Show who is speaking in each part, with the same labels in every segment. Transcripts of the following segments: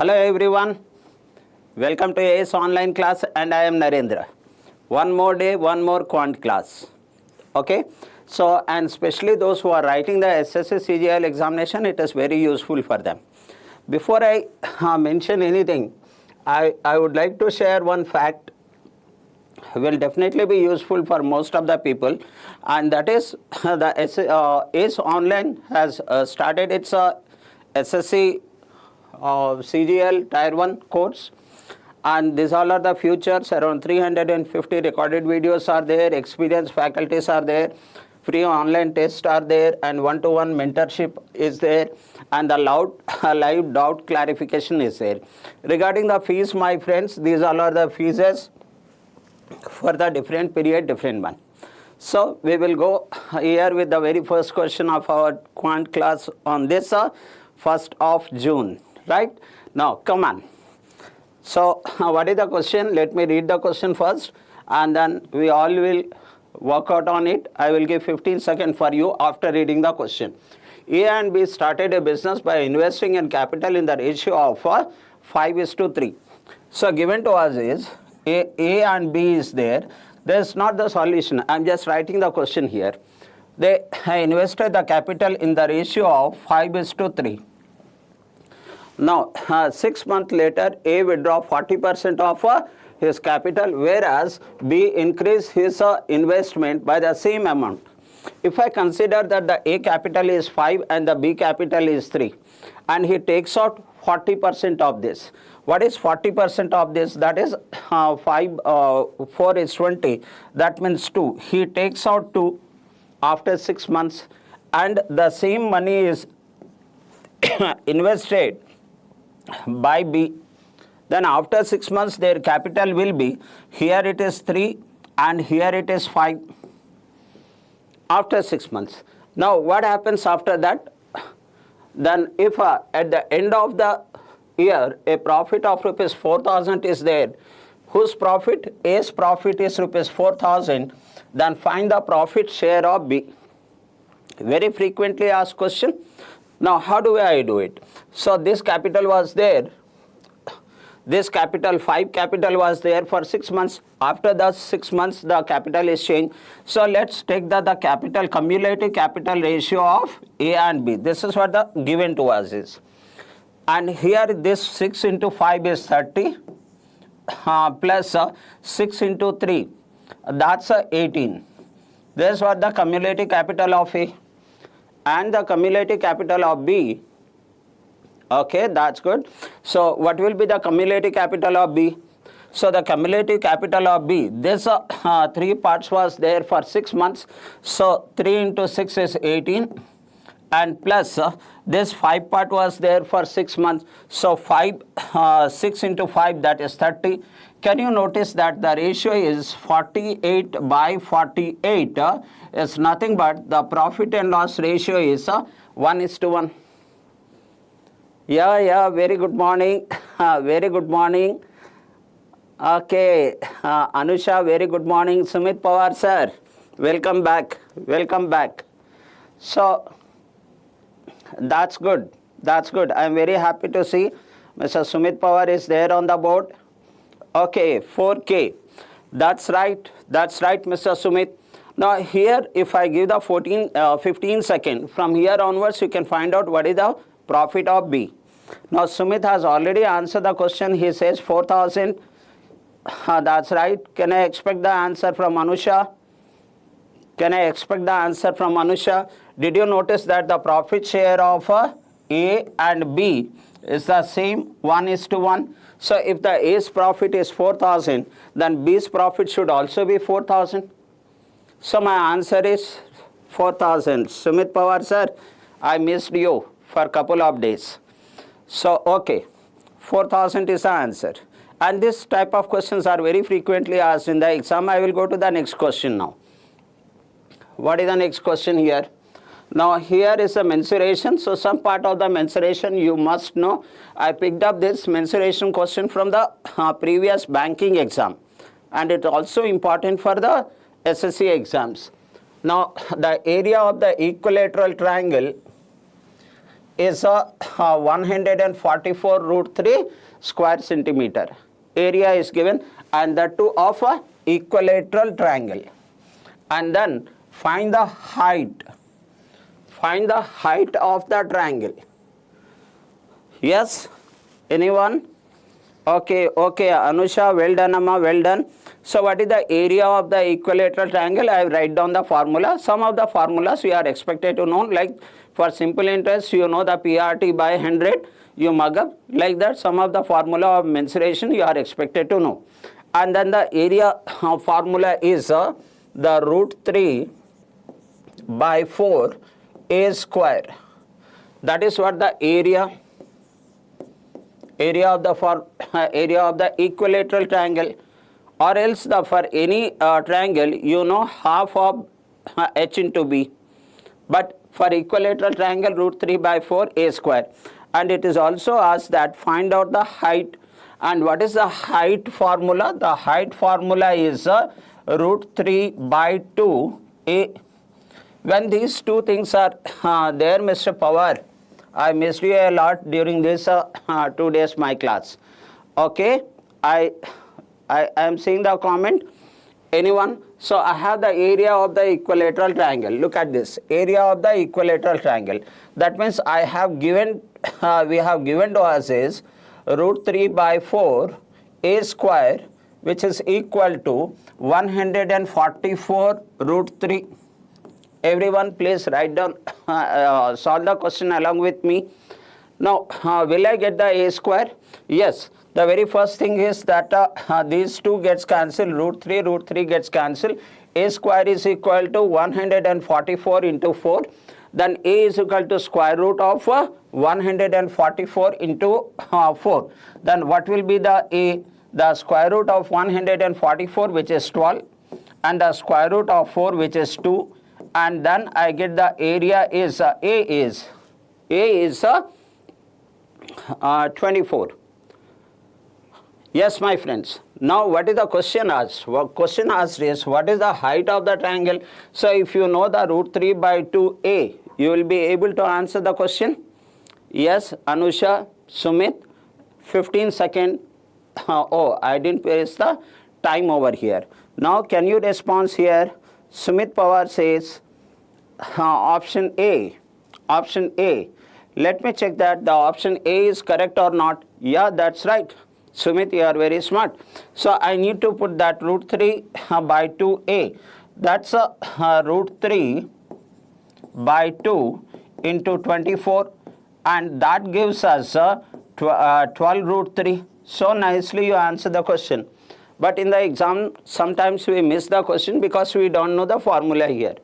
Speaker 1: Hello everyone, welcome to AS online class and I am Narendra. One more day, one more quant class. Okay, so and especially those who are writing the SSC CGL examination, it is very useful for them. Before I mention anything, I would like to share one fact will definitely be useful for most of the people, and that is the ACE Online has started its SSC CGL Tier 1 course, and these all are the features. Around 350 recorded videos are there, experienced faculties are there, free online tests are there, and one-to-one mentorship is there, and the live doubt clarification is there. Regarding the fees, my friends, these all are the fees for the different period, different one. So we will go here with the very first question of our quant class on this 1st of June. Right? Now, come on. So, what is the question? Let me read the question first, and then we all will work out on it. I will give 15 seconds for you after reading the question. A and B started a business by investing in capital in the ratio of 5:3. So, given to us is A and B is there. There is not the solution. I am just writing the question here. They invested the capital in the ratio of 5:3. Now, 6 months later, A withdraw 40% of his capital, whereas B increased his investment by the same amount. If I consider that the A capital is 5 and the B capital is 3, and he takes out 40% of this. What is 40% of this? That is 4 is 20. That means 2. He takes out 2 after 6 months, and the same money is invested by B. Then after 6 months their capital will be, here it is 3 and here it is 5 after 6 months. Now what happens after that? Then if at the end of the year a profit of rupees 4,000 is there, whose profit? A's profit is rupees 4,000, then find the profit share of B. Very frequently asked question. Now, how do I do it? So, this capital was there. This capital, 5 capital was there for 6 months. After the 6 months, the capital is changed. So, let's take the capital, cumulative capital ratio of A and B. This is what the given to us is. And here this 6 into 5 is 30 plus 6 into 3. That's 18. This is what the cumulative capital of A. And the cumulative capital of B. Okay, that's good. So, what will be the cumulative capital of B? So, the cumulative capital of B, this 3 parts was there for 6 months. So, 3 into 6 is 18, and plus this 5 part was there for 6 months. So, 6 into 5, that is 30. Can you notice that the ratio is 48 by 48 is nothing but the profit and loss ratio is 1:1. Yeah, very good morning. Very good morning. Okay, Anusha, very good morning. Sumit Pawar sir, welcome back. Welcome back. So, that's good. That's good. I am very happy to see Mr. Sumit Pawar is there on the board. Okay, 4K. That's right, Mr. Sumit. Now here, if I give the 15 seconds, from here onwards, you can find out what is the profit of B. Now Sumit has already answered the question. He says 4,000. That's right. Can I expect the answer from Anusha? Can I expect the answer from Anusha? Did you notice that the profit share of A and B is the same, 1:1? So, if the A's profit is 4,000, then B's profit should also be 4,000. So, my answer is 4,000. Sumit Pawar sir, I missed you for a couple of days. So, okay, 4,000 is the answer. And this type of questions are very frequently asked in the exam. I will go to the next question now. What is the next question here? Now here is a mensuration. So some part of the mensuration you must know. I picked up this mensuration question from the previous banking exam, and it's also important for the SSC exams. Now the area of the equilateral triangle is 144 root 3 square centimeter. Area is given, and the two of a equilateral triangle. And then find the height. Find the height of the triangle. Yes? Anyone? Okay, Anusha, well done, Amma, well done. So what is the area of the equilateral triangle? I write down the formula. Some of the formulas we are expected to know, like for simple interest, you know the PRT by 100, you mug up like that. Some of the formula of mensuration you are expected to know. And then the area formula is the root 3 by 4 a square. That is what the area of the equilateral triangle, or else for any triangle you know half of h into b, but for equilateral triangle root 3 by 4 a square. And it is also asked that find out the height. And what is the height formula? The height formula is root 3 by 2 a. When these two things are there, Mr. Pawar, I missed you a lot during this 2 days my class. Okay, I am seeing the comment. Anyone? So I have the area of the equilateral triangle. Look at this, area of the equilateral triangle. That means I have given, we have given to us is root 3 by 4 a square, which is equal to 144 root 3. Everyone please write down, solve the question along with me. Now, will I get the a square? Yes. The very first thing is that these two gets cancelled, root 3 gets cancelled. A square is equal to 144 into 4. Then a is equal to square root of 144 into 4. Then what will be the a? The square root of 144, which is 12, and the square root of 4, which is 2. And then I get the area is a is 24. Yes, my friends. Now, what is the question asked? What question asked is, what is the height of the triangle? So, if you know the root 3 by 2a, you will be able to answer the question. Yes, Anusha, Sumit, 15 seconds. Oh, I didn't press the time over here. Now, can you respond here? Sumit Pawar says option A. Option A. Let me check that the option A is correct or not. Yeah, that's right. Sumit, you are very smart. So I need to put that root 3 by 2a. That's root 3 by 2 into 24, and that gives us 12 root 3. So nicely you answer the question. But in the exam, sometimes we miss the question because we don't know the formula here.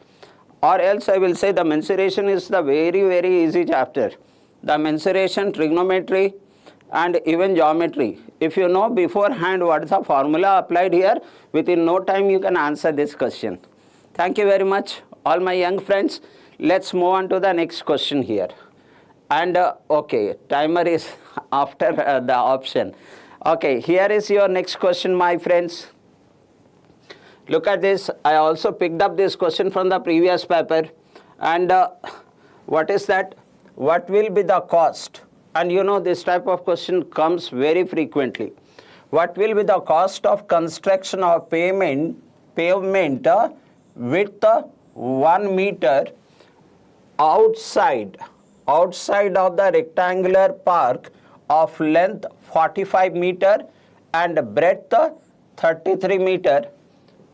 Speaker 1: Or else I will say the mensuration is the very, very easy chapter. The mensuration, trigonometry, and even geometry. If you know beforehand what is the formula applied here, within no time you can answer this question. Thank you very much, all my young friends. Let's move on to the next question here. And okay, timer is after the option. Okay, here is your next question, my friends. Look at this. I also picked up this question from the previous paper. And what is that? What will be the cost? And you know this type of question comes very frequently. What will be the cost of construction of pavement width 1 meter outside of the rectangular park of length 45 meter and breadth 33 meter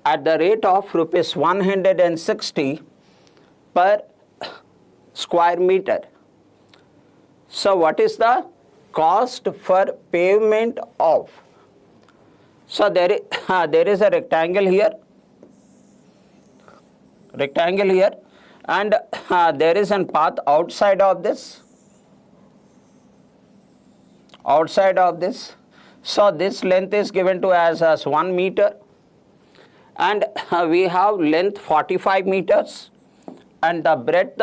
Speaker 1: at the rate of rupees 160 per square meter? So what is the cost for pavement of? So there is a rectangle here, and there is a path outside of this. So this length is given to as 1 meter, and we have length 45 meters and the breadth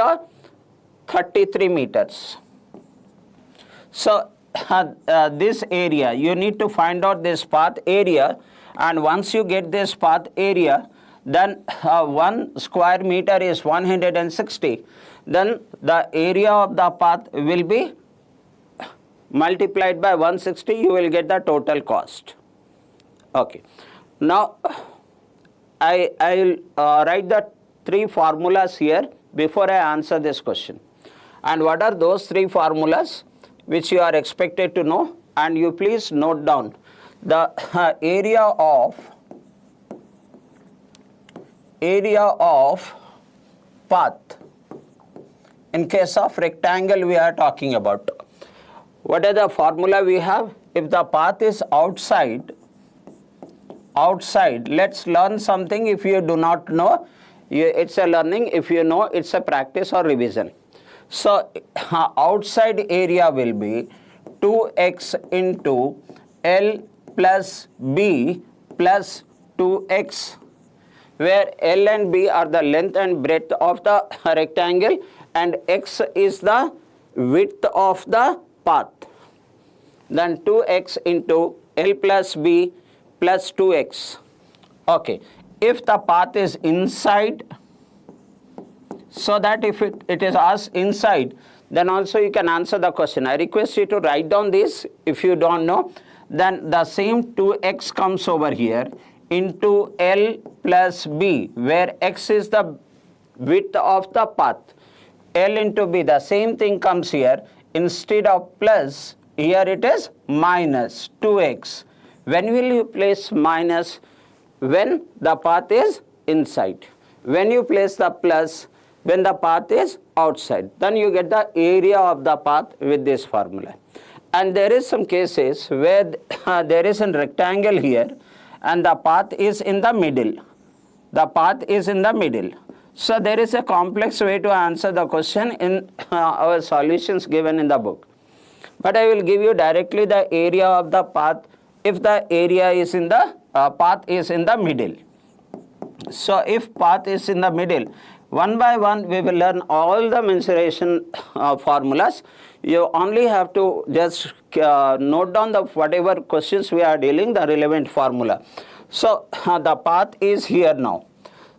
Speaker 1: 33 meters. So this area, you need to find out this path area, and once you get this path area, then 1 square meter is 160. Then the area of the path will be multiplied by 160, you will get the total cost. Okay. Now, I will write the 3 formulas here before I answer this question. And what are those 3 formulas which you are expected to know? And you please note down the area of path. In case of rectangle we are talking about. What is the formula we have? If the path is outside, let's learn something. If you do not know, it's a learning. If you know, it's a practice or revision. So outside area will be 2x into L plus B plus 2x, where L and B are the length and breadth of the rectangle and x is the width of the path. Then 2x into L plus B plus 2x. Okay. If the path is inside, so that if it is asked inside, then also you can answer the question. I request you to write down this if you don't know. Then the same 2x comes over here into L plus B, where x is the width of the path. L into B, the same thing comes here. Instead of plus, here it is minus 2x. When will you place minus? When the path is inside. When you place the plus, when the path is outside. Then you get the area of the path with this formula. And there is some cases where there is a rectangle here and the path is in the middle. The path is in the middle. So there is a complex way to answer the question in our solutions given in the book. But I will give you directly the area of the path if the area is in the path is in the middle. So if path is in the middle, one by one we will learn all the mensuration formulas. You only have to just note down the whatever questions we are dealing, the relevant formula. So the path is here now.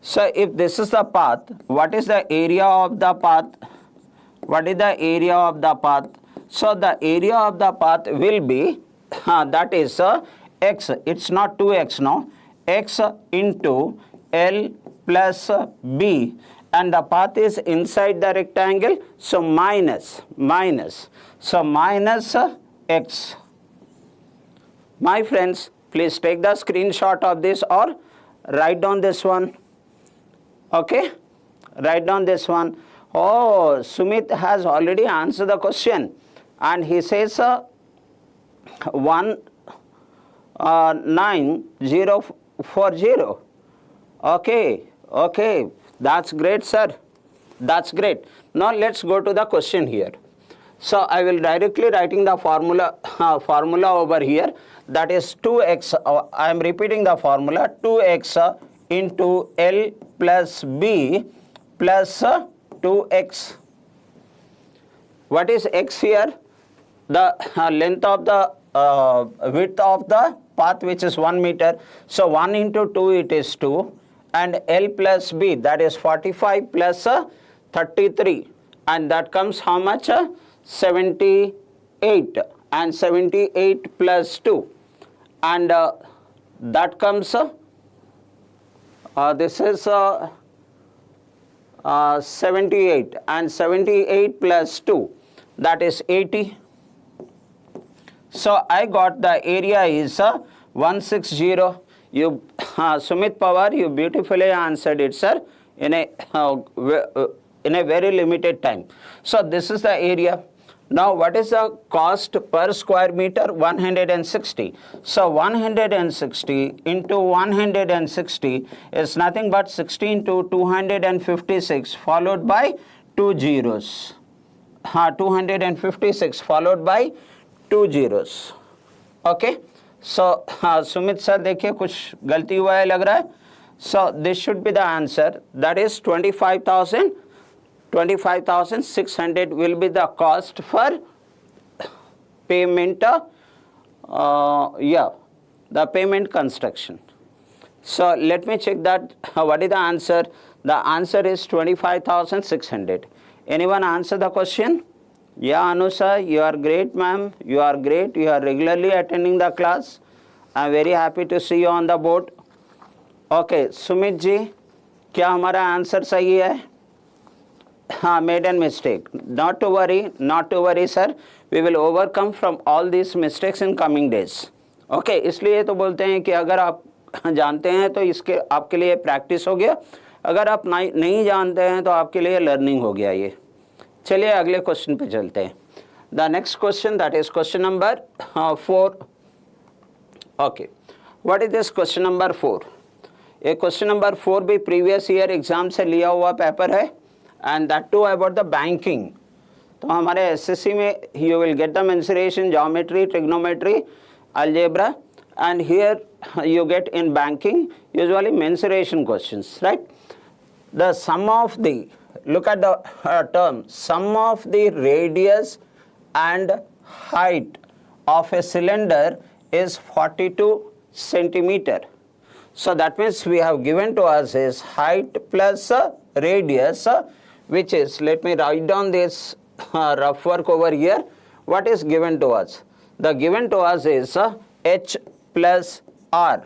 Speaker 1: So if this is the path, what is the area of the path? What is the area of the path? So the area of the path will be, that is x, it's not 2x now, x into L plus B, and the path is inside the rectangle, so minus, so minus x. My friends, please take the screenshot of this or write down this one. Okay, write down this one. Oh, Sumit has already answered the question and he says 19040. Okay, that's great, sir. That's great. Now let's go to the question here. So I will directly writing the formula over here. That is 2x. I am repeating the formula. 2x into L plus B plus 2x. What is x here? The length of the width of the path, which is 1 meter. So 1 into 2 it is 2, and L plus B, that is 45 plus 33, and that comes how much? 78, and 78 plus 2, and that comes this is 78, and 78 plus 2, that is 80. So I got the area is 160. You Sumit Pawar, you beautifully answered it, sir, in a very limited time. So this is the area. Now what is the cost per square meter? 160. So 160 into 160 is nothing but 16 to 256 followed by 2 zeros. 256 followed by 2 zeros. Okay. So Sumit sir, देखिए कुछ गलती हुआ है लग रहा है. So this should be the answer. That is 25,600 will be the cost for payment. The payment construction. So let me check that. What is the answer? The answer is 25,600. Anyone answer the question? Yeah, Anusa, you are great, ma'am. You are great. You are regularly attending the class. I am very happy to see you on the board. Okay, Sumit ji, क्या हमारा answer सही है? हाँ, made a mistake. Not to worry, sir. We will overcome from all these mistakes in coming days. Okay, इसलिए तो बोलते हैं कि अगर आप जानते हैं तो इसके आपके लिए प्रैक्टिस हो गया, अगर आप नहीं जानते हैं तो आपके लिए लर्निंग हो गया ये. चलिए अगले क्वेश्चन पे चलते हैं. The next question, that is question number 4. Okay, what is this question number 4? ये क्वेश्चन नंबर 4 भी प्रीवियस ईयर एग्जाम से लिया हुआ पेपर है, and that too about the banking. तो हमारे एसएससी में you will get the mensuration, geometry, trigonometry, algebra, and here you get in banking usually mensuration questions, right? The sum of the, look at the term, sum of the radius and height of a cylinder is 42 centimeter. So that means we have given to us is height plus radius, which is, let me write down this rough work over here. What is given to us? The given to us is h plus r,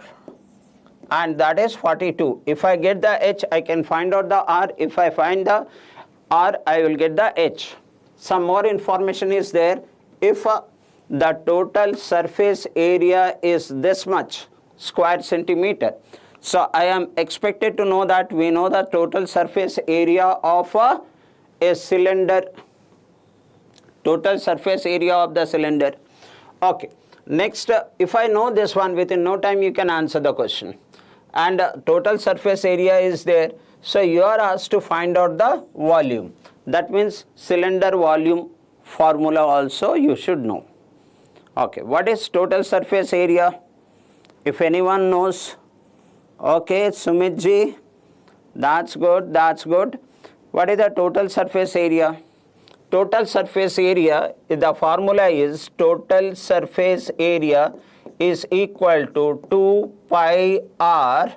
Speaker 1: and that is 42. If I get the h, I can find out the r. If I find the r, I will get the h. Some more information is there. If the total surface area is this much square centimeter, so I am expected to know that we know the total surface area of a cylinder, total surface area of the cylinder. Okay. Next, if I know this one, within no time you can answer the question. And total surface area is there. So you are asked to find out the volume. That means cylinder volume formula also you should know. Okay, what is total surface area? If anyone knows. Okay, Sumit ji, that's good, that's good. What is the total surface area? Total surface area, the formula is total surface area is equal to 2 pi r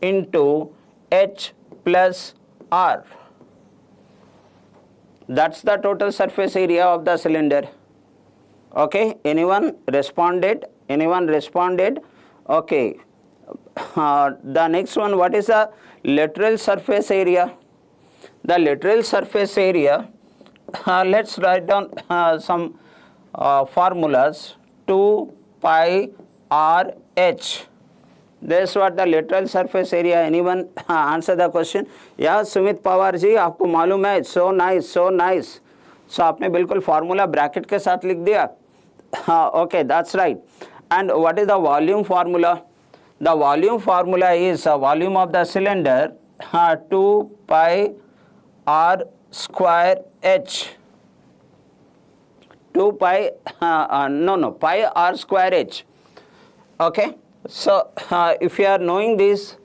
Speaker 1: into h plus r. That's the total surface area of the cylinder. Okay, anyone responded? Anyone responded? Okay. The next one, what is the lateral surface area? The lateral surface area, let's write down some formulas. 2 pi r h. This is what the lateral surface area. Anyone answer the question? Yeah, Sumit Pawar ji, आपको मालूम है? So nice, so nice. So आपने बिल्कुल formula bracket के साथ लिख दिया. Okay, that's right. And what is the volume formula? The volume formula is volume of the cylinder 2 pi r square h. 2 pi pi r square h. Okay, so if you are knowing these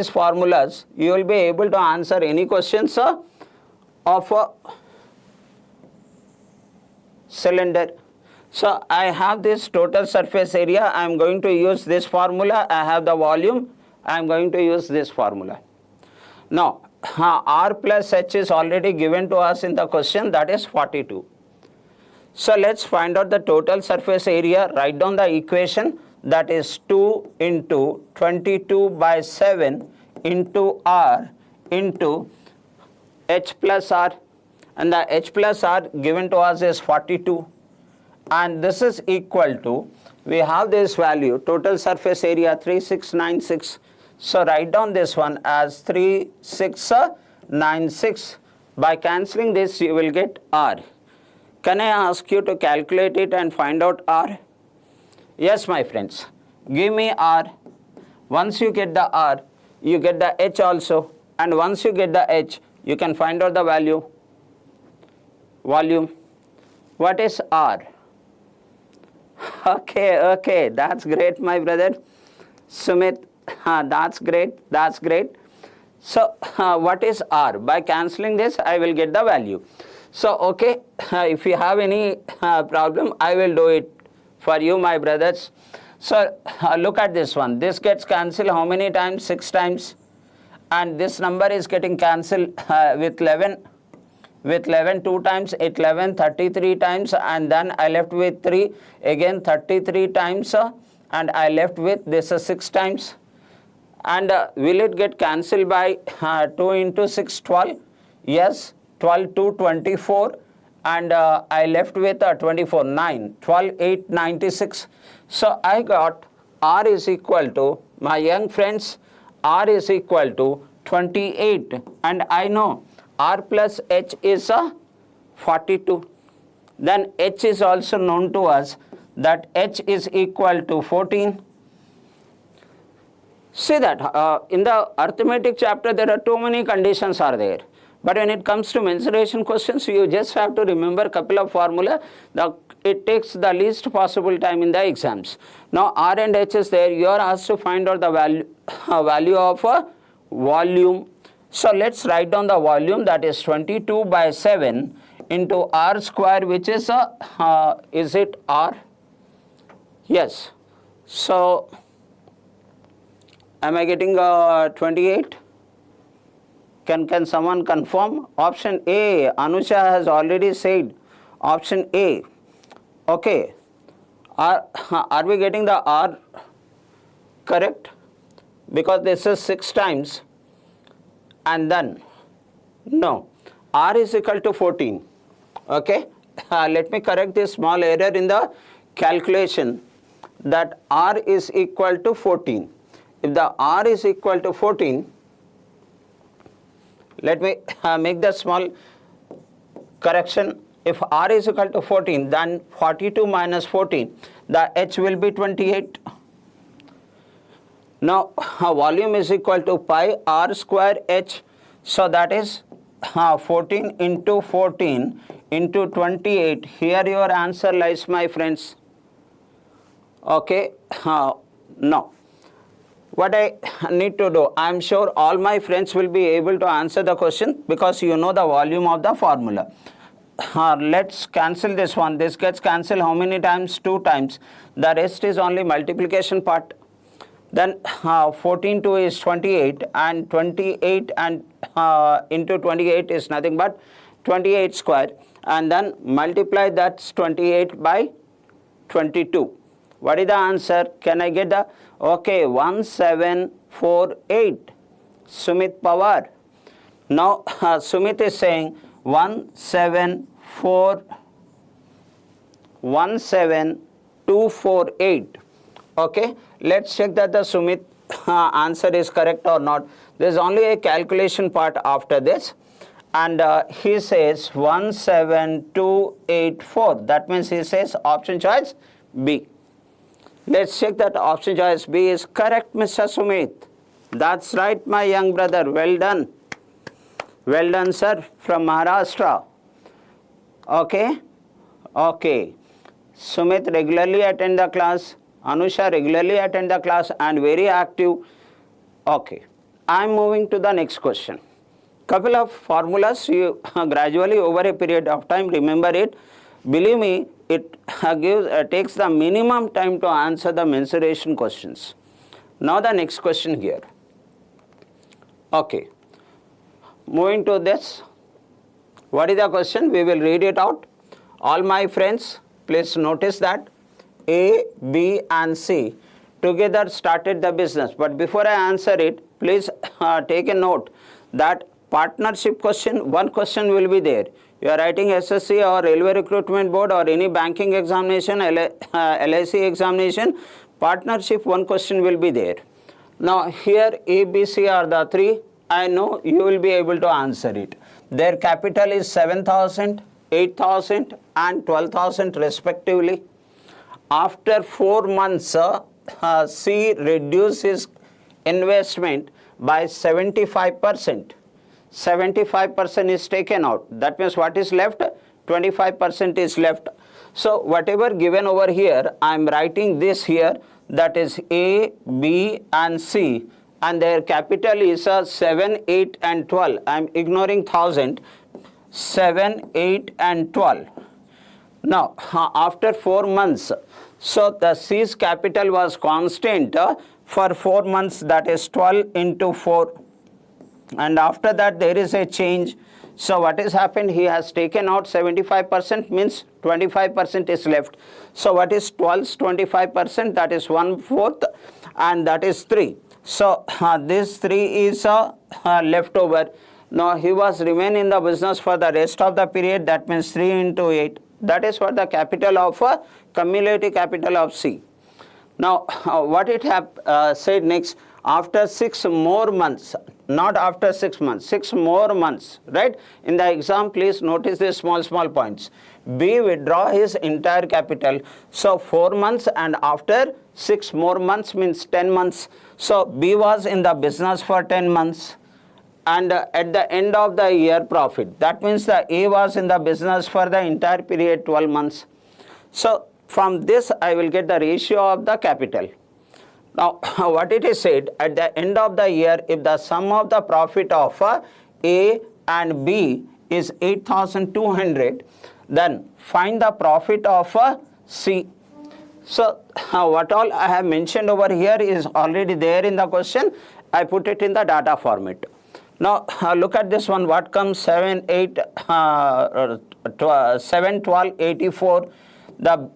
Speaker 1: formulas, you will be able to answer any questions of a cylinder. So I have this total surface area, I am going to use this formula. I have the volume, I am going to use this formula. Now r plus h is already given to us in the question, that is 42. So let's find out the total surface area. Write down the equation, that is 2 into 22 by 7 into r into h plus r, and the h plus r given to us is 42, and this is equal to, we have this value, total surface area 3696. So write down this one as 3696. By cancelling this you will get r. Can I ask you to calculate it and find out r? Yes, my friends. Give me r. Once you get the r, you get the h also. And once you get the h, you can find out the value. Volume. What is r? Okay. That's great, my brother. Sumit, that's great. So what is r? By cancelling this, I will get the value. So if you have any problem, I will do it for you, my brothers. So look at this one. This gets cancelled how many times? 6 times. And this number is getting cancelled with 11. With 11 2 times, 11 33 times, and then I left with 3, again 33 times, and I left with this 6 times. And will it get cancelled by 2 into 6, 12? Yes, 12 to 24, and I left with 24, 9, 12, 8, 96. So I got R is equal to, my young friends, R is equal to 28, and I know R plus H is 42. Then H is also known to us, that H is equal to 14. See that in the arithmetic chapter there are too many conditions are there. But when it comes to mensuration questions, you just have to remember a couple of formula. It takes the least possible time in the exams. Now R and H is there. You are asked to find out the value of volume. So let's write down the volume, that is 22 by 7 into R square, which is it R? Yes. So am I getting 28? Can someone confirm? Option A, Anusha has already said. Option A. Okay. Are we getting the R correct? Because this is 6 times. And then, no, R is equal to 14. Okay, let me correct this small error in the calculation, that R is equal to 14. If the R is equal to 14, let me make the small correction. If R is equal to 14, then 42 minus 14, the H will be 28. Now, volume is equal to pi R square H. So that is 14 into 14 into 28. Here your answer lies, my friends. Okay. Now, what I need to do, I am sure all my friends will be able to answer the question because you know the volume of the formula. Let's cancel this one. This gets cancelled how many times? 2 times. The rest is only multiplication part. Then 14 2 is 28, and 28 and into 28 is nothing but 28 square, and then multiply that's 28 by 22. What is the answer? Can I get the? Okay, 1748. Sumit Pawar. Now Sumit is saying 17248. Okay, let's check that the Sumit answer is correct or not. There is only a calculation part after this, and he says 17284. That means he says option choice B. Let's check that option choice B is correct, Mr. Sumit. That's right, my young brother. Well done. Well done, sir, from Maharashtra. Okay. Okay. Sumit regularly attend the class. Anusha regularly attend the class and very active. Okay. I am moving to the next question. Couple of formulas, you gradually over a period of time remember it. Believe me, it takes the minimum time to answer the mensuration questions. Now the next question here. Okay. Moving to this. What is the question? We will read it out. All my friends, please notice that A, B and C together started the business. But before I answer it, please take a note that partnership question, one question will be there. You are writing SSC or Railway Recruitment Board or any banking examination, LIC examination, partnership one question will be there. Now here A, B, C are the three. I know you will be able to answer it. Their capital is 7,000, 8,000 and 12,000 respectively. After 4 months, C reduced his investment by 75%. 75% is taken out. That means what is left? 25% is left. So whatever given over here, I am writing this here, that is A, B and C, and their capital is 7, 8 and 12. I am ignoring 1,000. 7, 8 and 12. Now after 4 months, So the C's capital was constant for 4 months, that is 12 into 4. And after that there is a change. So what has happened? He has taken out 75%, means 25% is left. So what is 12's 25%? That is 1/4, and that is 3. So this 3 is left over. Now he was remain in the business for the rest of the period. That means 3 into 8. That is what the capital of cumulative capital of C. Now what it have said next, after 6 more months, not after 6 months, 6 more months, right? In the exam, please notice these small points. B withdraw his entire capital. So 4 months and after 6 more months means 10 months. So B was in the business for 10 months. And at the end of the year profit, that means the A was in the business for the entire period 12 months. So from this I will get the ratio of the capital. Now what it is said, at the end of the year, if the sum of the profit of A and B is 8,200, then find the profit of C. So what all I have mentioned over here is already there in the question. I put it in the data format. Now look at this one. What comes? 7, 12, 84. The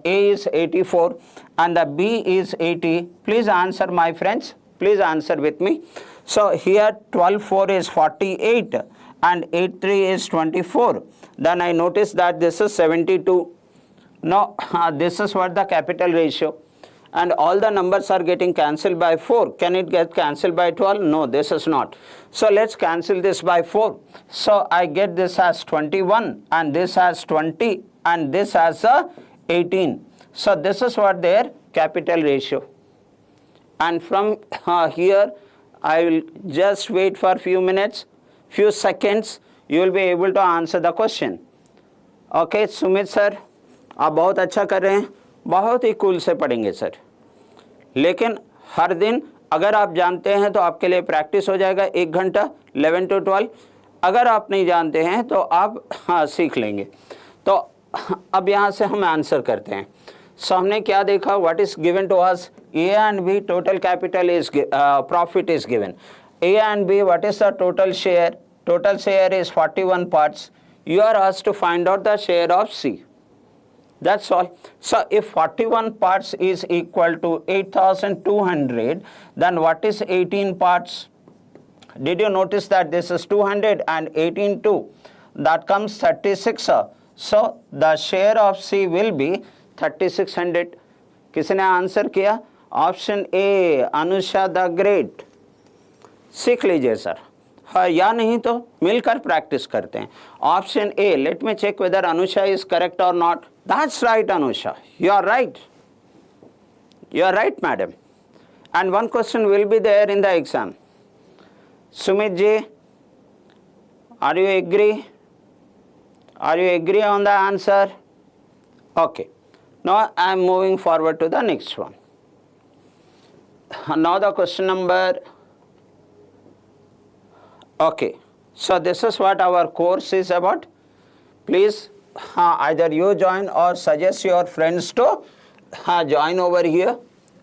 Speaker 1: A is 84 and the B is 80. Please answer, my friends. Please answer with me. So here 12, 4 is 48 and 8, 3 is 24. Then I notice that this is 72. Now this is what the capital ratio. And all the numbers are getting cancelled by 4. Can it get cancelled by 12? No, this is not. So let's cancel this by 4. So I get this as 21 and this as 20 and this as 18. So this is what their capital ratio. And from here I will just wait for few minutes, few seconds. You will be able to answer the question. Okay, Sumit sir आप बहुत अच्छा कर रहे हैं, बहुत ही cool से पढ़ेंगे sir, लेकिन हर दिन अगर आप जानते हैं तो आपके लिए प्रैक्टिस हो जाएगा 1 घंटा 11 to 12. अगर आप नहीं जानते हैं तो आप सीख लेंगे. तो अब यहाँ से हम आंसर करते हैं. सो हमने क्या देखा? What is given to us? A and B total capital is profit is given. A and B what is the total share? Total share is 41 parts. You are asked to find out the share of C. That's all. So if 41 parts is equal to 8,200, then what is 18 parts? Did you notice that this is 200 and 18 2? That comes 36. So the share of C will be 3600. किसने answer किया? Option A, Anusha the great. सीख लीजिए sir, हाँ या नहीं तो मिलकर practice करते हैं. Option A, let me check whether Anusha is correct और not. That's right Anusha, you are right. You are right, madam. And one question will be there in the exam. Sumit ji, are you agree? Are you agree on the answer? Okay. Now I am moving forward to the next one. Now the question number. Okay. So this is what our course is about. Please either you join or suggest your friends to join over here,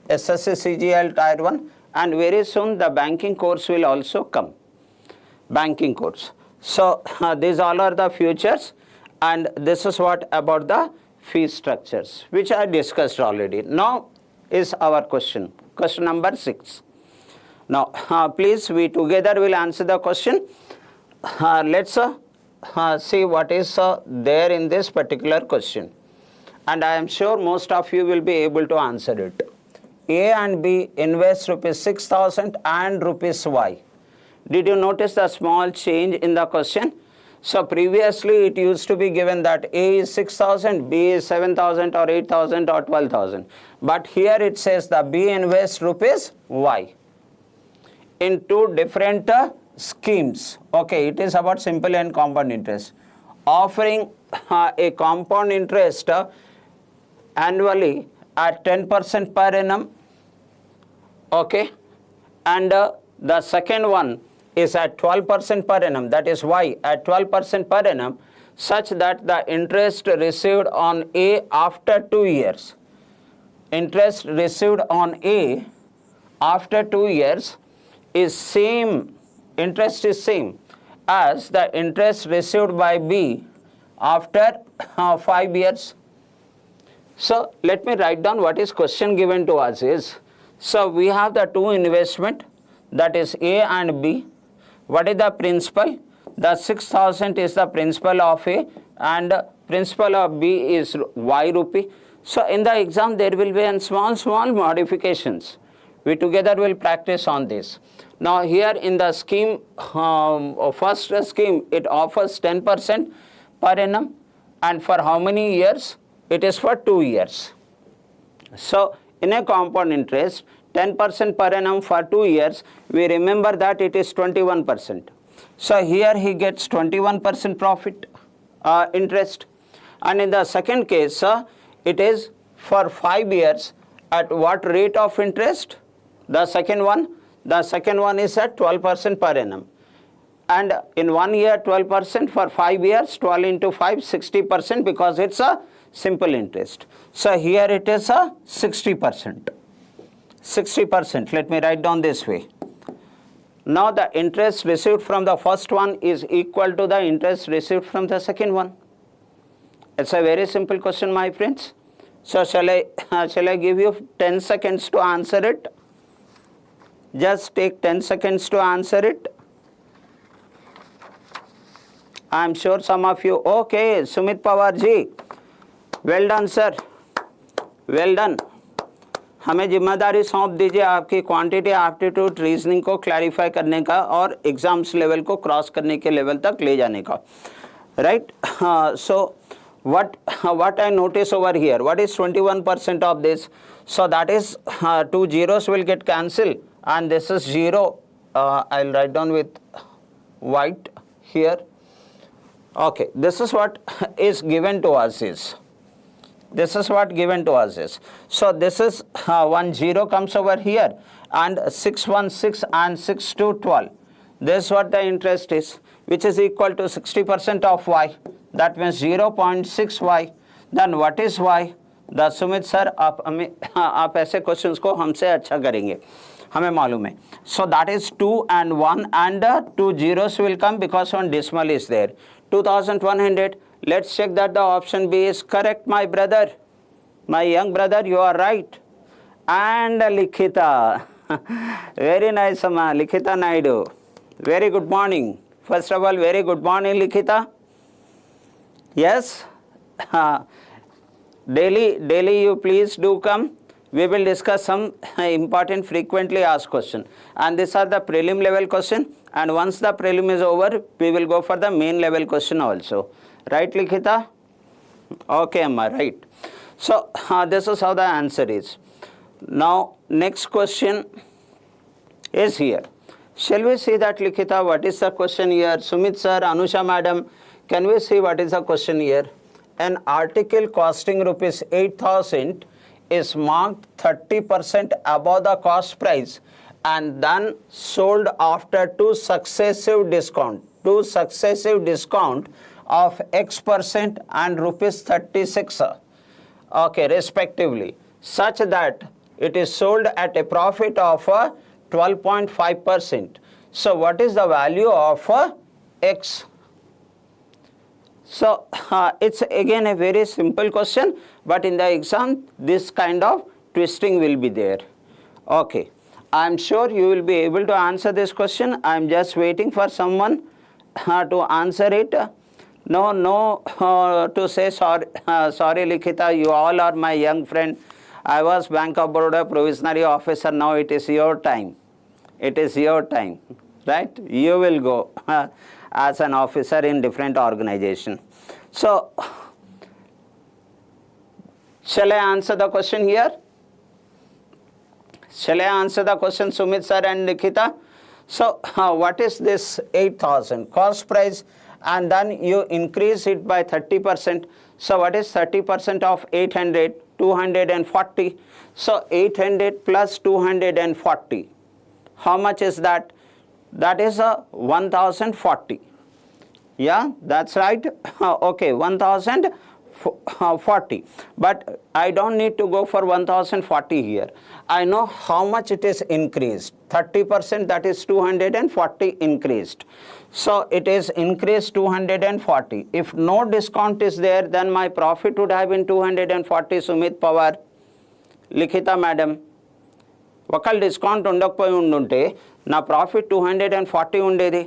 Speaker 1: SSC CGL Tier 1, and very soon the banking course will also come. Banking course. So these all are the futures, and this is what about the fee structures, which I discussed already. Now is our question. Question number 6. Now please we together will answer the question. Let's see what is there in this particular question. And I am sure most of you will be able to answer it. A and B invest rupees 6,000 and rupees Y. Did you notice the small change in the question? So previously it used to be given that A is 6,000, B is 7,000 or 8,000 or 12,000. But here it says the B invests rupees Y in two different schemes. Okay, it is about simple and compound interest. Offering a compound interest annually at 10% per annum. Okay, and the second one is at 12% per annum, that is Y at 12% per annum, such that the interest received on A after 2 years, interest received on A after 2 years is same, interest is same as the interest received by B after 5 years. So let me write down what is question given to us is, so we have the two investment, that is A and B. What is the principal? The 6,000 is the principal of A and principal of B is Y rupee. So in the exam there will be small modifications. We together will practice on this. Now here in the scheme, first scheme, it offers 10% per annum, and for how many years? It is for 2 years. So in a compound interest, 10% per annum for 2 years, we remember that it is 21%. So here he gets 21% profit interest. And in the second case, it is for 5 years at what rate of interest? The second one is at 12% per annum. And in 1 year 12%, for 5 years 12 into 5, 60%, because it's a simple interest. So here it is a 60%. 60%, let me write down this way. Now the interest received from the first one is equal to the interest received from the second one. It's a very simple question, my friends. So shall I give you 10 seconds to answer it? Just take 10 seconds to answer it. I am sure some of you, okay, Sumit Pawar ji, well done sir, well done. हमें जिम्मेदारी सौंप दीजिए आपकी quantity aptitude reasoning को clarify करने का और exams level को क्रॉस करने के लेवल तक ले जाने का, right. So what I notice over here, what is 21% of this? So that is 2 zeros will get cancelled and this is 0. I'll write down with white here. Okay, this is what is given to us is. This is what given to us is. So this is 1 0 comes over here and 6 1 6 and 6 2 12. This is what the interest is, which is equal to 60% of y. That means 0.6 y. Then what is y? The Sumit sir, आप ऐसे questions को हमसे अच्छा करेंगे, हमें मालूम है. So that is 2 and 1 and 2 zeros will come because one decimal is there. 2100. Let's check that the option B is correct, my brother. My young brother, you are right. And Likhita. Very nice, Amma. Likhita Naidu. Very good morning. First of all, very good morning, Likhita. Yes. Daily you please do come. We will discuss some important frequently asked question. And these are the prelim level question. And once the prelim is over, we will go for the main level question also. Right, Likhita? Okay, Amma, right. So, this is how the answer is. Now, next question is here. Shall we see that, Likhita, what is the question here? Sumit sir, Anusha madam, can we see what is the question here? An article costing rupees 8,000 is marked 30% above the cost price and then sold after two successive discount of X% and rupees 36, okay, respectively, such that it is sold at a profit of 12.5%. So what is the value of X? So it's again a very simple question, but in the exam this kind of twisting will be there. Okay, I am sure you will be able to answer this question. I am just waiting for someone to answer it. No, to say sorry, Likhita, you all are my young friend. I was Bank of Baroda provisionary officer. Now it is your time. It is your time, right? You will go as an officer in different organization. So, shall I answer the question here? Shall I answer the question, Sumit sir and Likhita? So, what is this 8,000 cost price? And then you increase it by 30%. So what is 30% of 800? 240. So 800 plus 240. How much is that? That is 1040. Yeah, that's right. Okay, 1040. 40, but I don't need to go for 1040 here. I know how much it is increased. 30%, that is 240 increased. So it is increased 240. If no discount is there, then my profit would have been 240. Sumit Pawar, Likhita madam, ఒకళ్ళు discount ఉండకపోయి ఉండుంటే నా profit 240 ఉండేది.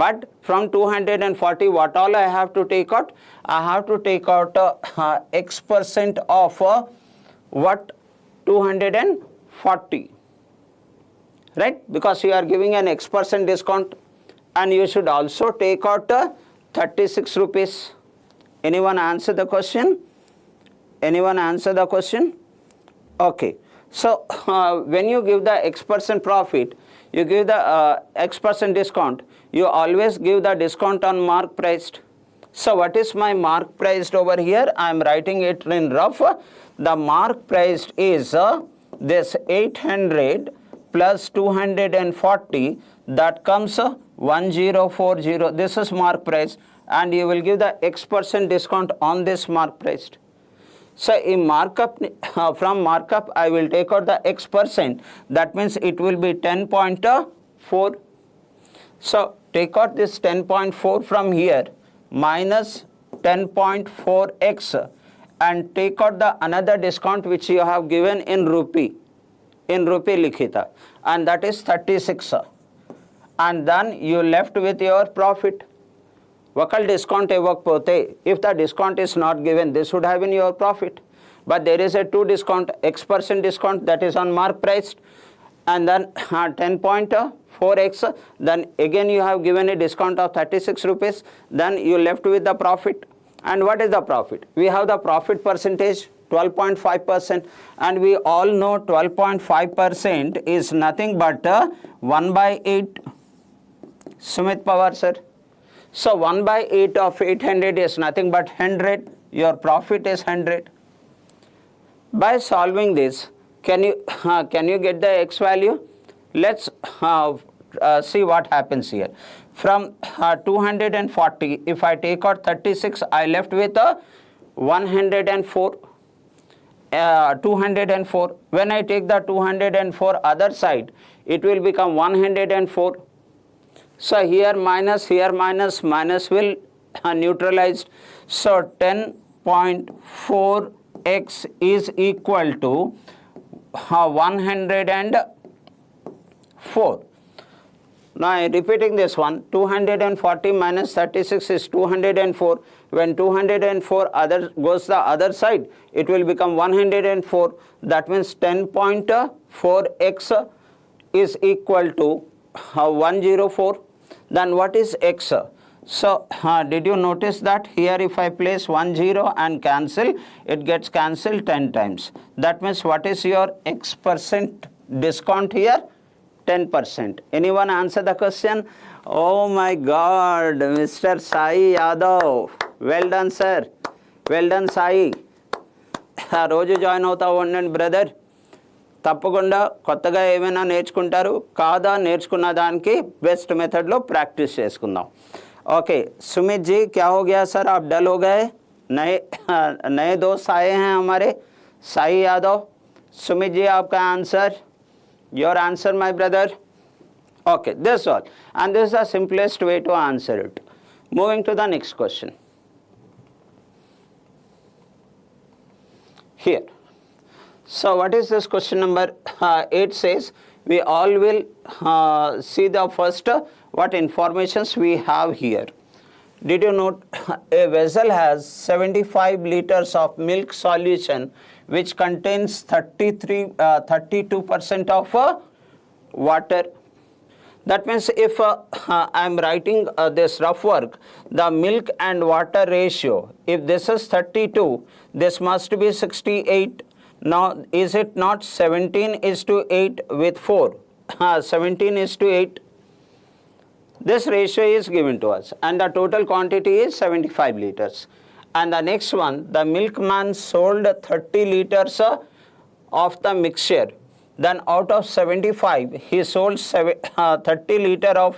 Speaker 1: But from 240, what all I have to take out? I have to take out X% of what? 240. Right? Because you are giving an X% discount. And you should also take out 36 rupees. Anyone answer the question? Anyone answer the question? Okay. So when you give the X% profit, you give the X% discount, you always give the discount on mark priced. So what is my mark priced over here? I am writing it in rough. The mark priced is this 800 plus 240, that comes 1040. This is mark price, and you will give the X% discount on this mark priced. So in markup, from markup I will take out the X%, that means it will be 10.4. So take out this 10.4 from here, minus 10.4x, and take out the another discount which you have given in rupee Likhita, and that is 36. And then you left with your profit. ఒకళ్ళు discount ఇవ్వకపోతే, if the discount is not given, this would have been your profit. But there is a 2 discount, X% discount, that is on mark price, and then 10.4x, then again you have given a discount of 36 rupees, then you left with the profit. And what is the profit? We have the profit percentage, 12.5%, and we all know 12.5% is nothing but 1/8. Sumit Pawar sir. So 1/8 of 800 is nothing but 100. Your profit is 100. By solving this, can you get the X value? Let's see what happens here. From 240, if I take out 36, I left with 104. 204. When I take the 204 other side, it will become 104. So here minus will neutralized. So 10.4x is equal to 104. Now I am repeating this one. 240 minus 36 is 204. When 204 goes the other side, it will become 104. That means 10.4x is equal to 104. Then what is x? So did you notice that here if I place 10 and cancel, it gets cancelled 10 times. That means what is your X% discount here? 10%. Anyone answer the question? Oh my God, Mr. Sai Yadav. Well done, sir. Well done, Sai. రోజు join అవుతా ఉండండి brother. తప్పకుండా కొత్తగా ఏమైనా నేర్చుకుంటారు కాదా, నేర్చుకున్న దానికి బెస్ట్ మెథడ్లో ప్రాక్టీస్ చేసుకుందాం. ओके सुमित जी, क्या हो गया सर, आप डल हो गए? नए दोस्त आए हैं हमारे. साई यादव. सुमित जी, आपका answer, your answer my brother. Okay, this all, and this is the simplest way to answer it. Moving to the next question. Here. So what is this question number 8 says? We all will see the first what informations we have here. Did you note a vessel has 75 liters of milk solution which contains 32% of water. That means if I am writing this rough work, the milk and water ratio, if this is 32, this must be 68. Now is it not 17:8 with 4? 17:8. This ratio is given to us and the total quantity is 75 liters. And the next one, the milkman sold 30 liters of the mixture. Then out of 75, he sold 30 liter of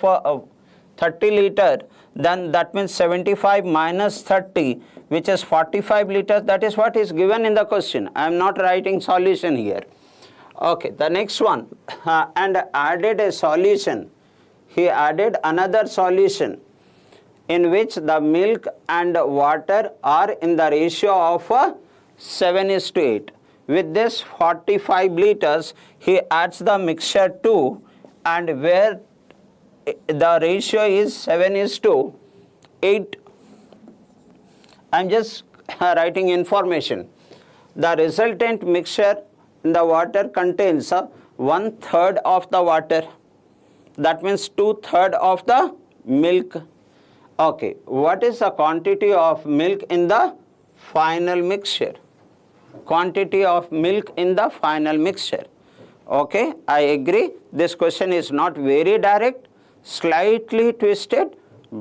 Speaker 1: 30 liter, then that means 75 minus 30, which is 45 liters. That is what is given in the question. I am not writing solution here. Okay, the next one, and added a solution. He added another solution in which the milk and water are in the ratio of 7:8. With this 45 liters, he adds the mixture 2, and where the ratio is 7:8. I am just writing information. The resultant mixture in the water contains 1/3 of the water. That means 2/3 of the milk. Okay, what is the quantity of milk in the final mixture? Quantity of milk in the final mixture. Okay, I agree. This question is not very direct, slightly twisted,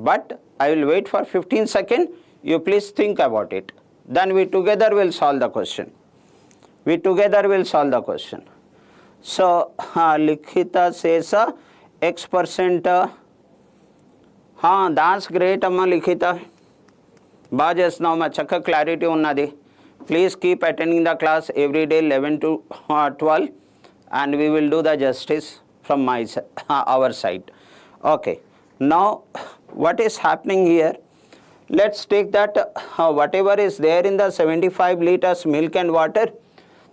Speaker 1: but I will wait for 15 seconds. You please think about it. Then we together will solve the question. We together will solve the question. So, Likhita says X%. That's great, Amma Likhita. Baga chestnavu ma chakka clarity unnadi. Please keep attending the class every day 11 to 12, and we will do the justice from our side. Okay. Now, what is happening here? Let's take that whatever is there in the 75 liters milk and water,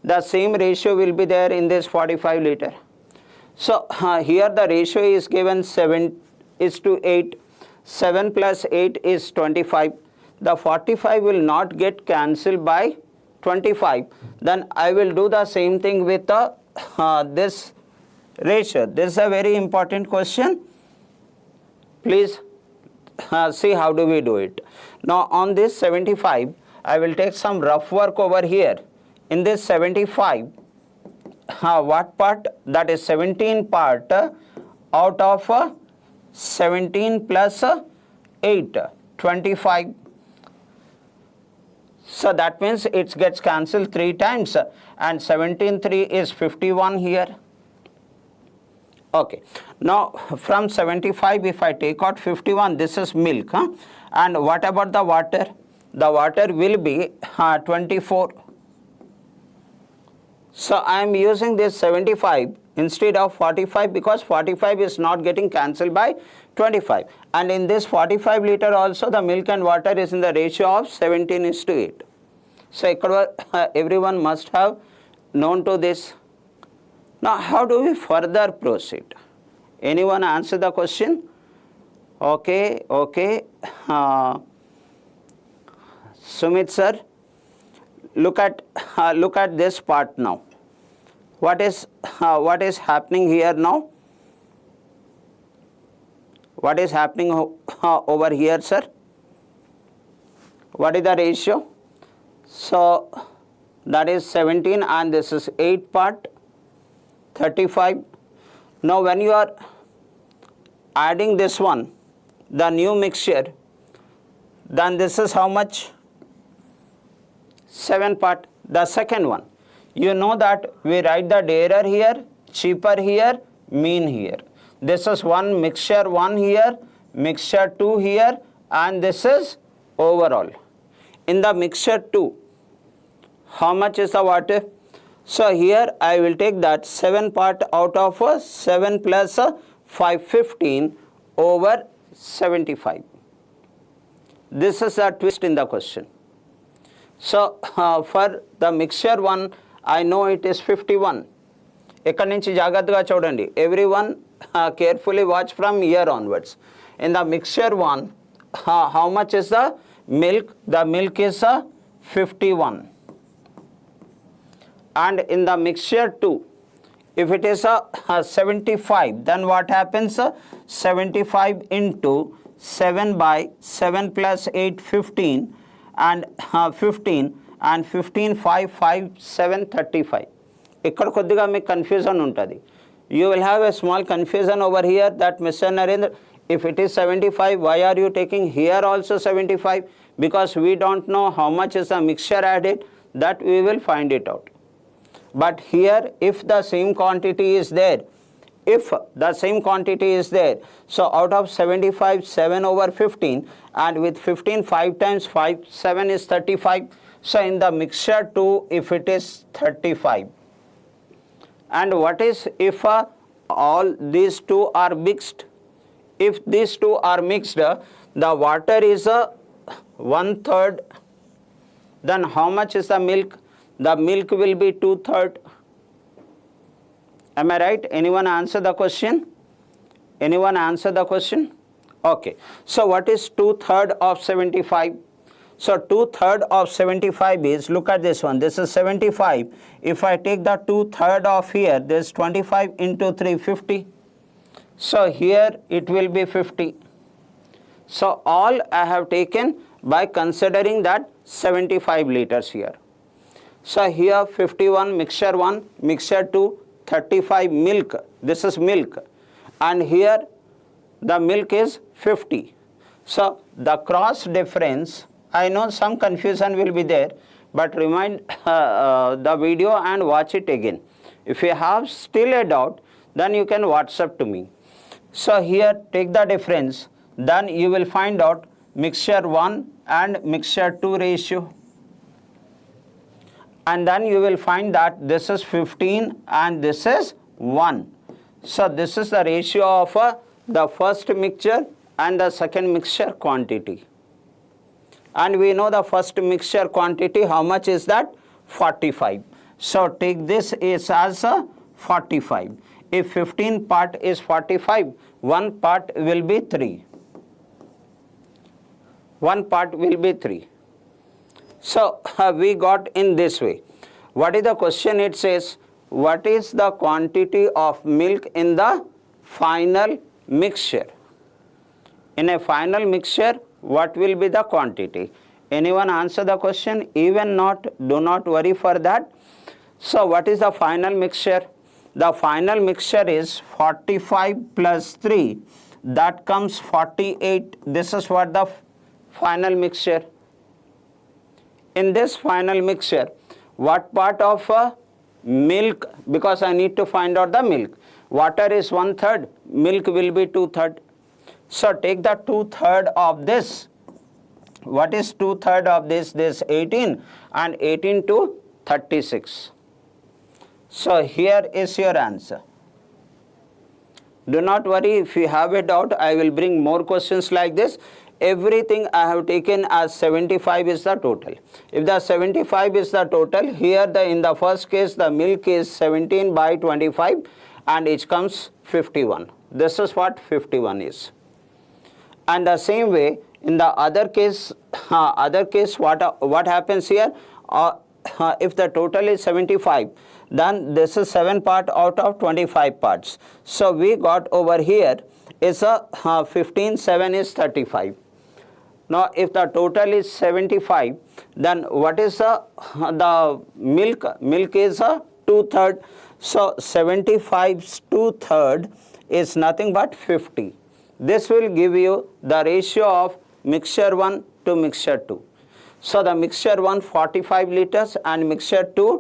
Speaker 1: the same ratio will be there in this 45 liter. So, here the ratio is given 7:8. 7 plus 8 is 25. The 45 will not get cancelled by 25. Then I will do the same thing with this ratio. This is a very important question. Please see how do we do it. Now on this 75, I will take some rough work over here. In this 75, what part? That is 17 part out of 17 plus 8, 25. So that means it gets cancelled 3 times, and 17/3 is 51 here. Okay. Now from 75, if I take out 51, this is milk. And what about the water? The water will be 24. So I am using this 75 instead of 45 because 45 is not getting cancelled by 25. And in this 45 liter also the milk and water is in the ratio of 17:8. So everyone must have known to this. Now how do we further proceed? Anyone answer the question? Okay. Sumit sir, look at this part now. What is happening here now? What is happening over here, sir? What is the ratio? So that is 17 and this is 8 part, 35. Now when you are adding this one, the new mixture, then this is how much? 7 part. The second one, you know that we write the dearer here, cheaper here, mean here. This is one mixture 1 here, mixture 2 here, and this is overall. In the mixture 2, how much is the water? So here I will take that 7 part out of 7 plus 5, 15 over 75. This is a twist in the question. So for the mixture 1, I know it is 51. ఇక్కడ నుంచి జాగ్రత్తగా చూడండి. Everyone carefully watch from here onwards. In the mixture 1, how much is the milk? The milk is 51. And in the mixture 2, if it is 75, then what happens? 75 into 7 by 7 plus 8, 15, and 15, and 15, 5, 5, 7, 35. ఇక్కడ కొద్దిగా మీకు confusion ఉంటుంది. You will have a small confusion over here that Mr. Narendra, if it is 75, why are you taking here also 75? Because we don't know how much is the mixture added. That we will find it out. But here, if the same quantity is there, if the same quantity is there, so out of 75, 7 over 15, and with 15, 5 times 5, 7 is 35. So in the mixture 2, if it is 35. And what is if all these two are mixed? If these two are mixed, the water is 1/3. Then how much is the milk? The milk will be 2/3. Am I right? Anyone answer the question? Anyone answer the question? Okay. So what is 2/3 of 75? So 2/3 of 75 is, look at this one, this is 75. If I take the 2/3 of here, this 25 into 3, 50. So here it will be 50. So all I have taken by considering that 75 liters here. So here 51 mixture 1, mixture 2, 35 milk, this is milk, and here the milk is 50. So the cross difference, I know some confusion will be there, but remind the video and watch it again. If you have still a doubt, then you can WhatsApp to me. So here take the difference, then you will find out mixture 1 and mixture 2 ratio. And then you will find that this is 15 and this is 1. So this is the ratio of the first mixture and the second mixture quantity. And we know the first mixture quantity, how much is that? 45. So take this is as 45. If 15 part is 45, one part will be 3. One part will be 3. So we got in this way. What is the question? It says, what is the quantity of milk in the final mixture? In a final mixture, what will be the quantity? Anyone answer the question? Even not, do not worry for that. So what is the final mixture? The final mixture is 45 plus 3. That comes 48. This is what the final mixture. In this final mixture, what part of milk, because I need to find out the milk. Water is 1/3, milk will be 2/3. So take the 2/3 of this. What is 2/3 of this? This 18, and 18 to 36. So here is your answer. Do not worry, if you have a doubt, I will bring more questions like this. Everything I have taken as 75 is the total. If the 75 is the total, here in the first case the milk is 17 by 25 and it comes 51. This is what 51 is. And the same way in the other case, what happens here? If the total is 75, then this is 7 part out of 25 parts. So we got over here is 15, 7 is 35. Now if the total is 75, then what is the milk? Milk is 2/3. So 75's 2/3 is nothing but 50. This will give you the ratio of mixture 1 to mixture 2. So the mixture 1 45 liters and mixture 2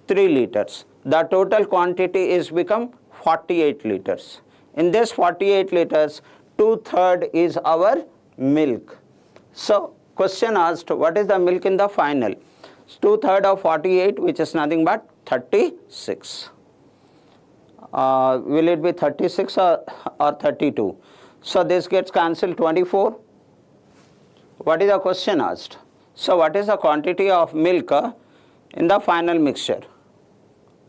Speaker 1: 3 liters. The total quantity is become 48 liters. In this 48 liters, 2/3 is our milk. So question asked, what is the milk in the final? 2/3 of 48, which is nothing but 36. Will it be 36 or 32? So this gets cancelled, 24. What is the question asked? So what is the quantity of milk in the final mixture?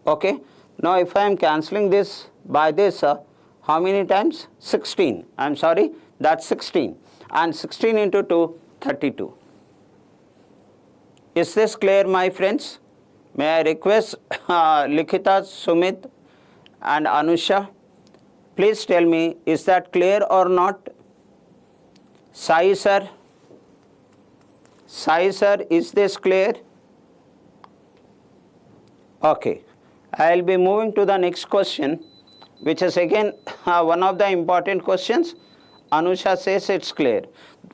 Speaker 1: Okay. Now if I am cancelling this by this, how many times? 16. I am sorry, that's 16. And 16 into 2, 32. Is this clear, my friends? May I request Likhita, Sumit and Anusha, please tell me, is that clear or not? Sai sir, is this clear? Okay, I will be moving to the next question, which is again one of the important questions. Anusha says it's clear.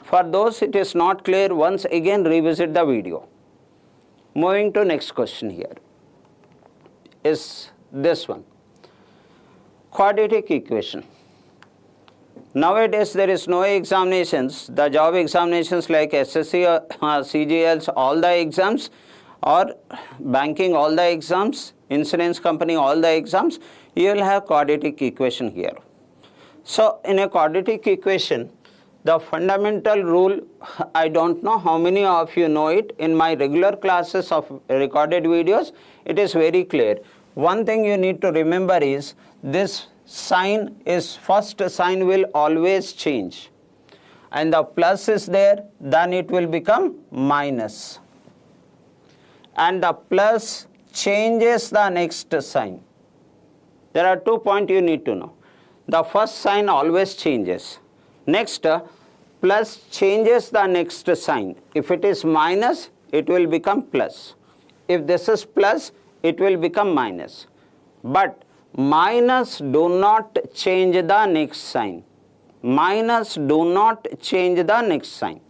Speaker 1: For those it is not clear, once again revisit the video. Moving to next question here is this one. quadratic equation. Nowadays there is no examinations, the job examinations like SSC or CGLs, all the exams, or banking, all the exams, insurance company, all the exams, you will have quadratic equation here. So in a quadratic equation, the fundamental rule, I don't know how many of you know it. In my regular classes of recorded videos, it is very clear. One thing you need to remember is this sign is, first sign will always change. And the plus is there, then it will become minus. And the plus changes the next sign. There are 2 points you need to know. The first sign always changes. Next, plus changes the next sign. If it is minus, it will become plus. If this is plus, it will become minus. But minus do not change the next sign. Minus do not change the next sign.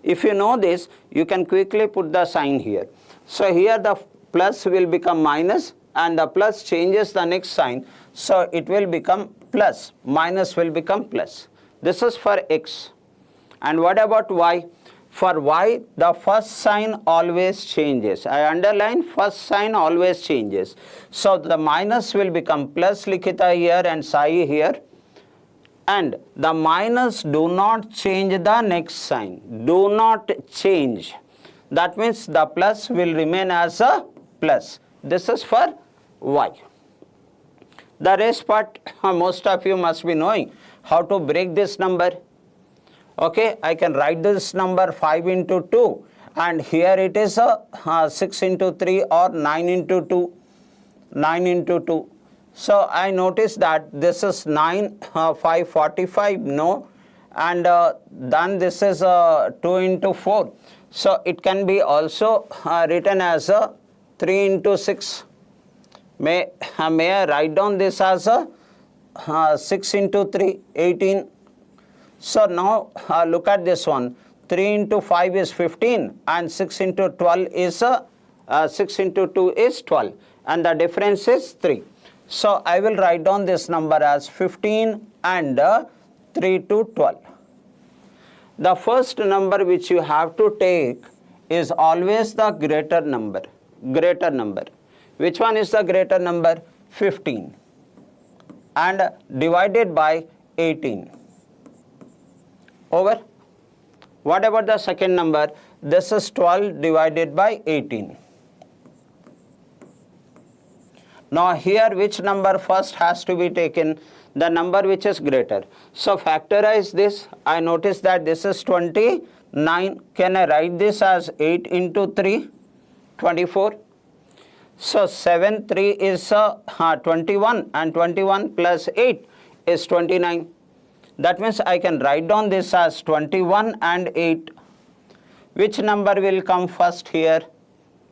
Speaker 1: If you know this, you can quickly put the sign here. So here the plus will become minus and the plus changes the next sign. So it will become plus, minus will become plus. This is for x. And what about y? For y, the first sign always changes. I underline first sign always changes. So the minus will become plus likhita here and psi here. And the minus do not change the next sign. Do not change. That means the plus will remain as a plus. This is for y. The rest part, most of you must be knowing how to break this number. Okay, I can write this number 5 into 2 and here it is 6 into 3 or 9 into 2. 9 into 2. So I notice that this is 9, 5, 45, no, and then this is 2 into 4. So it can be also written as 3 into 6. May I write down this as 6 into 3, 18. So now look at this one. 3 into 5 is 15 and 6 into 12 is 6 into 2 is 12 and the difference is 3. So I will write down this number as 15 and 3 to 12. The first number which you have to take is always the greater number. Greater number. Which one is the greater number? 15 and divided by 18. Over. What about the second number? This is 12 divided by 18. Now here which number first has to be taken? The number which is greater. So factorize this. I notice that this is 29. Can I write this as 8 into 3? 24. So 7, 3 is 21 and 21 plus 8 is 29. That means I can write down this as 21 and 8. Which number will come first here?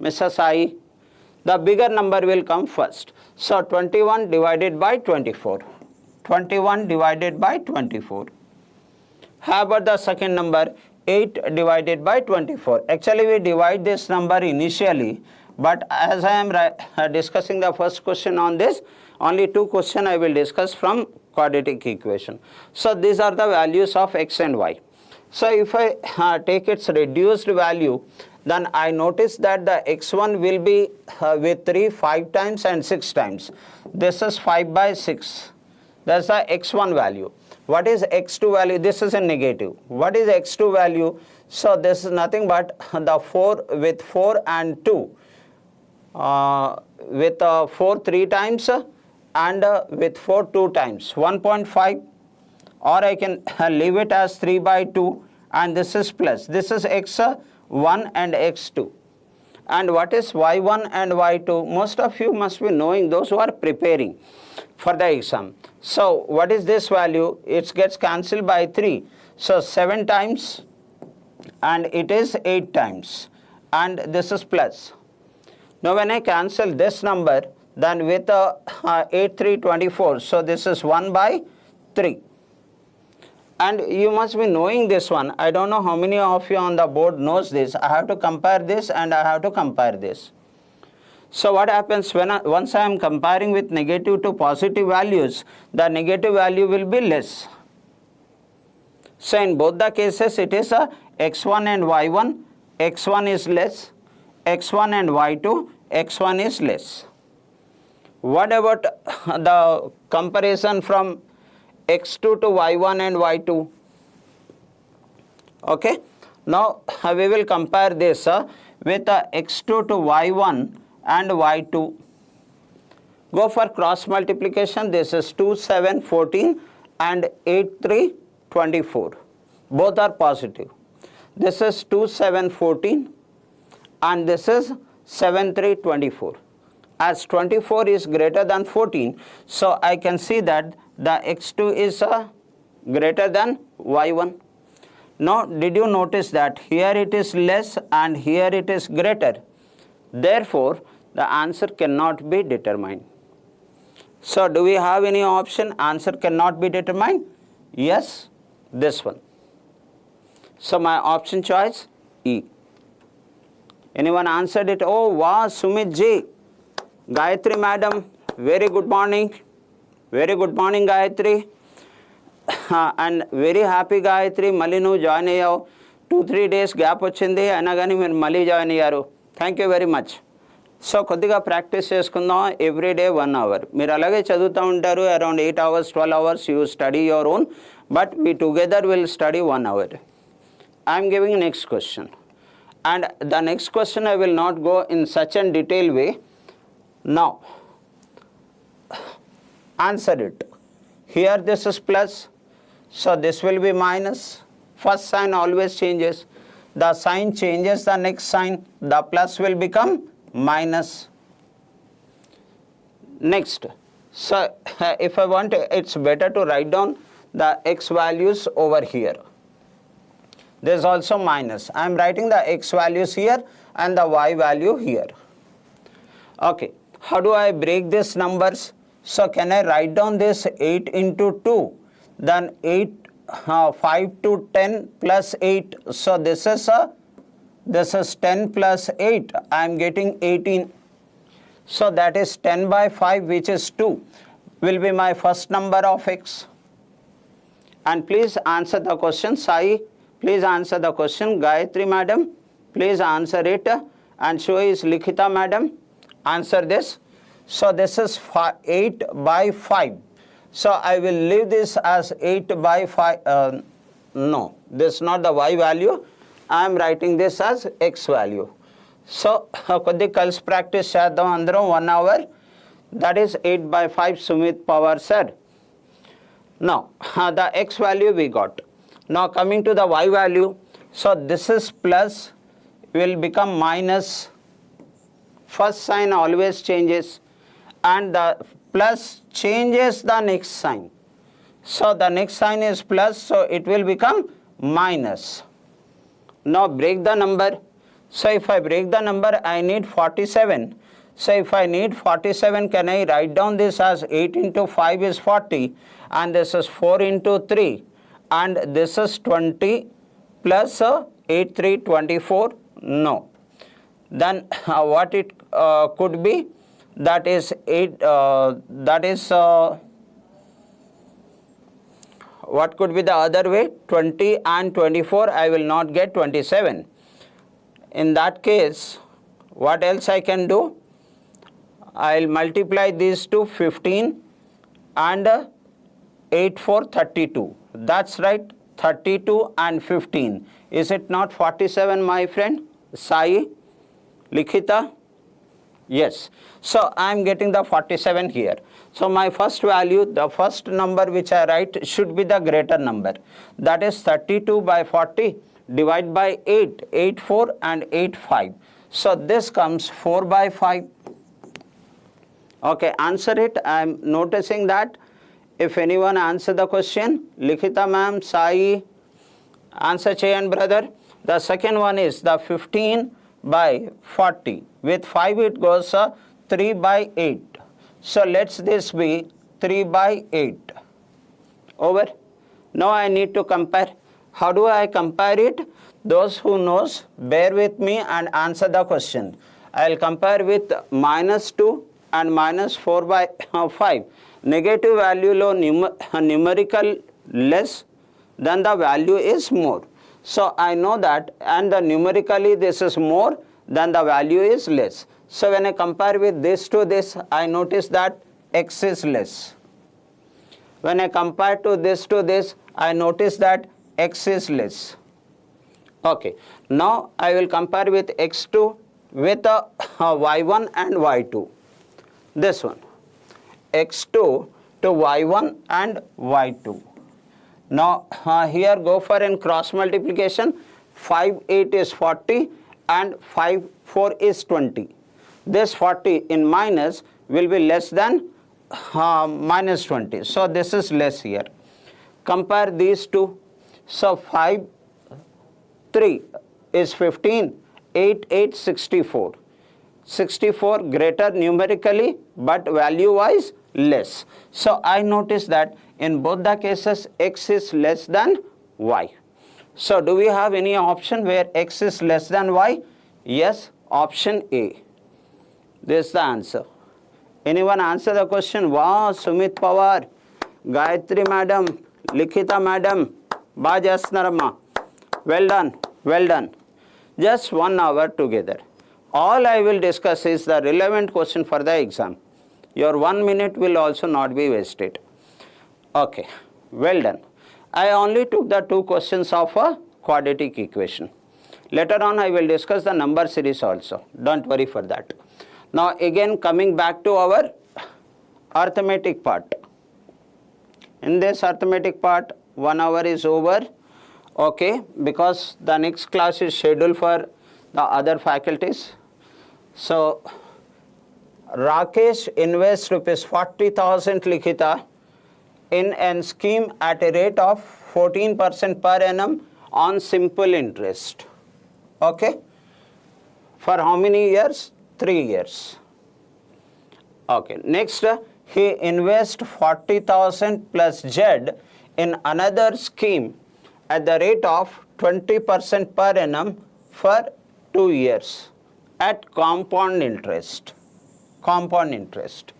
Speaker 1: Mrs. I. The bigger number will come first. So 21 divided by 24. 21 divided by 24. How about the second number? 8 divided by 24. Actually we divide this number initially. But as I am discussing the first question on this, only 2 questions I will discuss from quadratic equation. So these are the values of x and y. So if I take its reduced value, then I notice that the x1 will be with 3 5 times and 6 times. This is 5 by 6. That's the x1 value. What is x2 value? This is a negative. What is x2 value? So this is nothing but the 4 with 4 and 2. With 4 3 times and with 4 2 times, 1.5, or I can leave it as 3 by 2 and this is plus. This is x1 and x2. And what is y1 and y2? Most of you must be knowing, those who are preparing for the exam. So what is this value? It gets cancelled by 3. So 7 times and it is 8 times and this is plus. Now when I cancel this number, then with 8 3 24, so this is 1 by 3. And you must be knowing this one. I don't know how many of you on the board knows this. I have to compare this and I have to compare this. So what happens once I am comparing with negative to positive values, the negative value will be less. So in both the cases it is a x1 and y1, x1 is less, x1 and y2, x1 is less. What about the comparison from x2 to y1 and y2? Okay, now we will compare this with x2 to y1 and y2. Go for cross multiplication. This is 2, 7, 14 and 8, 3, 24. Both are positive. This is 2, 7, 14 and this is 7, 3, 24. As 24 is greater than 14, so I can see that the x2 is greater than y1. Now, did you notice that here it is less and here it is greater? Therefore, the answer cannot be determined. So, do we have any option? Answer cannot be determined? Yes, this one. So, my option choice E. Anyone answered it? Oh, wow, Sumit ji. Gayatri madam, very good morning. Very good morning, Gayatri. And very happy Gayatri, మళ్ళీ నువ్వు join అయ్యావు. 2-3 days gap వచ్చింది అయినా కానీ మీరు మళ్ళీ join అయ్యారు. Thank you very much. So కొద్దిగా ప్రాక్టీస్ చేసుకుందాం. Everyday 1 hour. మీరు అలాగే చదువుతూ ఉంటారు. Around 8 hours, 12 hours you study your own, but we together will study 1 hour. I'm giving next question. And the next question I will not go in such a detailed way. Now, answer it. Here this is plus, so this will be minus. First sign always changes. The sign changes the next sign. The plus will become minus. Next, so if I want, it's better to write down the x values over here. There is also minus. I am writing the x values here and the y value here. Okay, how do I break these numbers? So can I write down this 8 into 2, then 5 to 10 plus 8. So this is 10 plus 8. I am getting 18. So that is 10 by 5, which is 2, will be my first number of x. And please answer the question. Sai, please answer the question. Gayatri madam, please answer it. And so is Likhita madam. Answer this. So this is 8 by 5. So I will leave this as 8 by 5. No, this is not the y value. I am writing this as x value. So కొద్ది కలిసి practice చేద్దాం అందరం 1 hour. That is 8 by 5, Sumit Pawar said. Now, the x value we got. Now coming to the y value. So this is plus, will become minus. First sign always changes. And the plus changes the next sign. So the next sign is plus, so it will become minus. Now break the number. So if I break the number, I need 47. So if I need 47, can I write down this as 8 into 5 is 40, and this is 4 into 3, and this is 20 plus 8, 3, 24? No. Then what it could be? That is 8, what could be the other way? 20 and 24, I will not get 27. In that case, what else I can do? I'll multiply these two, 15 and 8 for 32. That's right, 32 and 15. Is it not 47, my friend? Sai, Likhita? Yes. So I am getting the 47 here. So my first value, the first number which I write should be the greater number. That is 32 by 40 divided by 8, 8, 4 and 8, 5. So this comes 4 by 5. Okay, answer it. I am noticing that if anyone answer the question, Likhita ma'am, Sai, answer Chayan brother. The second one is the 15 by 40. With 5 it goes 3 by 8. So let's this be 3 by 8. Over. Now I need to compare. How do I compare it? Those who knows, bear with me and answer the question. I will compare with minus 2 and minus 4 by 5. Negative value lo numerical less, then the value is more. So I know that, and the numerically this is more, then the value is less. So when I compare with this to this, I notice that x is less. When I compare to this, I notice that x is less. Okay, now I will compare with x2 with y1 and y2. This one, x2 to y1 and y2. Now here go for in cross multiplication. 5 8 is 40 and 5 4 is 20. This 40 in minus will be less than minus 20. So this is less here. Compare these two. So 5 3 is 15, 8 8 64. 64 greater numerically but value wise less. So I notice that in both the cases x is less than y. So do we have any option where x is less than y? Yes, option A. This is the answer. Anyone answer the question? Wow, Sumit Pawar, Gayatri madam, Likhita madam, Bajasnarama. Well done, well done. Just 1 hour together. All I will discuss is the relevant question for the exam. Your 1 minute will also not be wasted. Okay, well done. I only took the 2 questions of a quadratic equation. Later on I will discuss the number series also. Don't worry for that. Now again coming back to our arithmetic part. In this arithmetic part, 1 hour is over. Okay, because the next class is scheduled for the other faculties. So Rakesh invests rupees 40,000 Likhita in a scheme at a rate of 14% per annum on simple interest. Okay, for how many years? 3 years. Okay, next he invests 40,000 plus Z in another scheme at the rate of 20% per annum for 2 years at compound interest. Compound interest.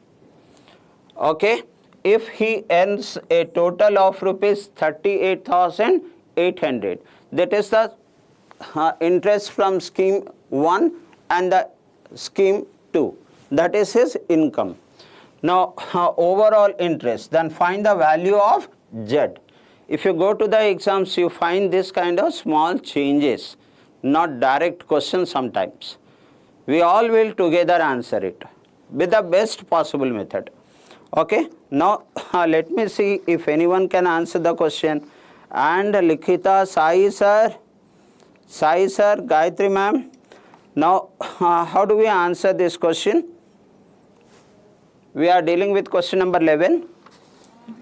Speaker 1: Okay, if he earns a total of rupees 38,800, that is the interest from scheme 1 and the scheme 2, that is his income. Now overall interest, then find the value of Z. If you go to the exams, you find this kind of small changes, not direct question sometimes. We all will together answer it with the best possible method. Okay, now let me see if anyone can answer the question. And Likhita, Sai sir, Gayatri ma'am. Now how do we answer this question? We are dealing with question number 11.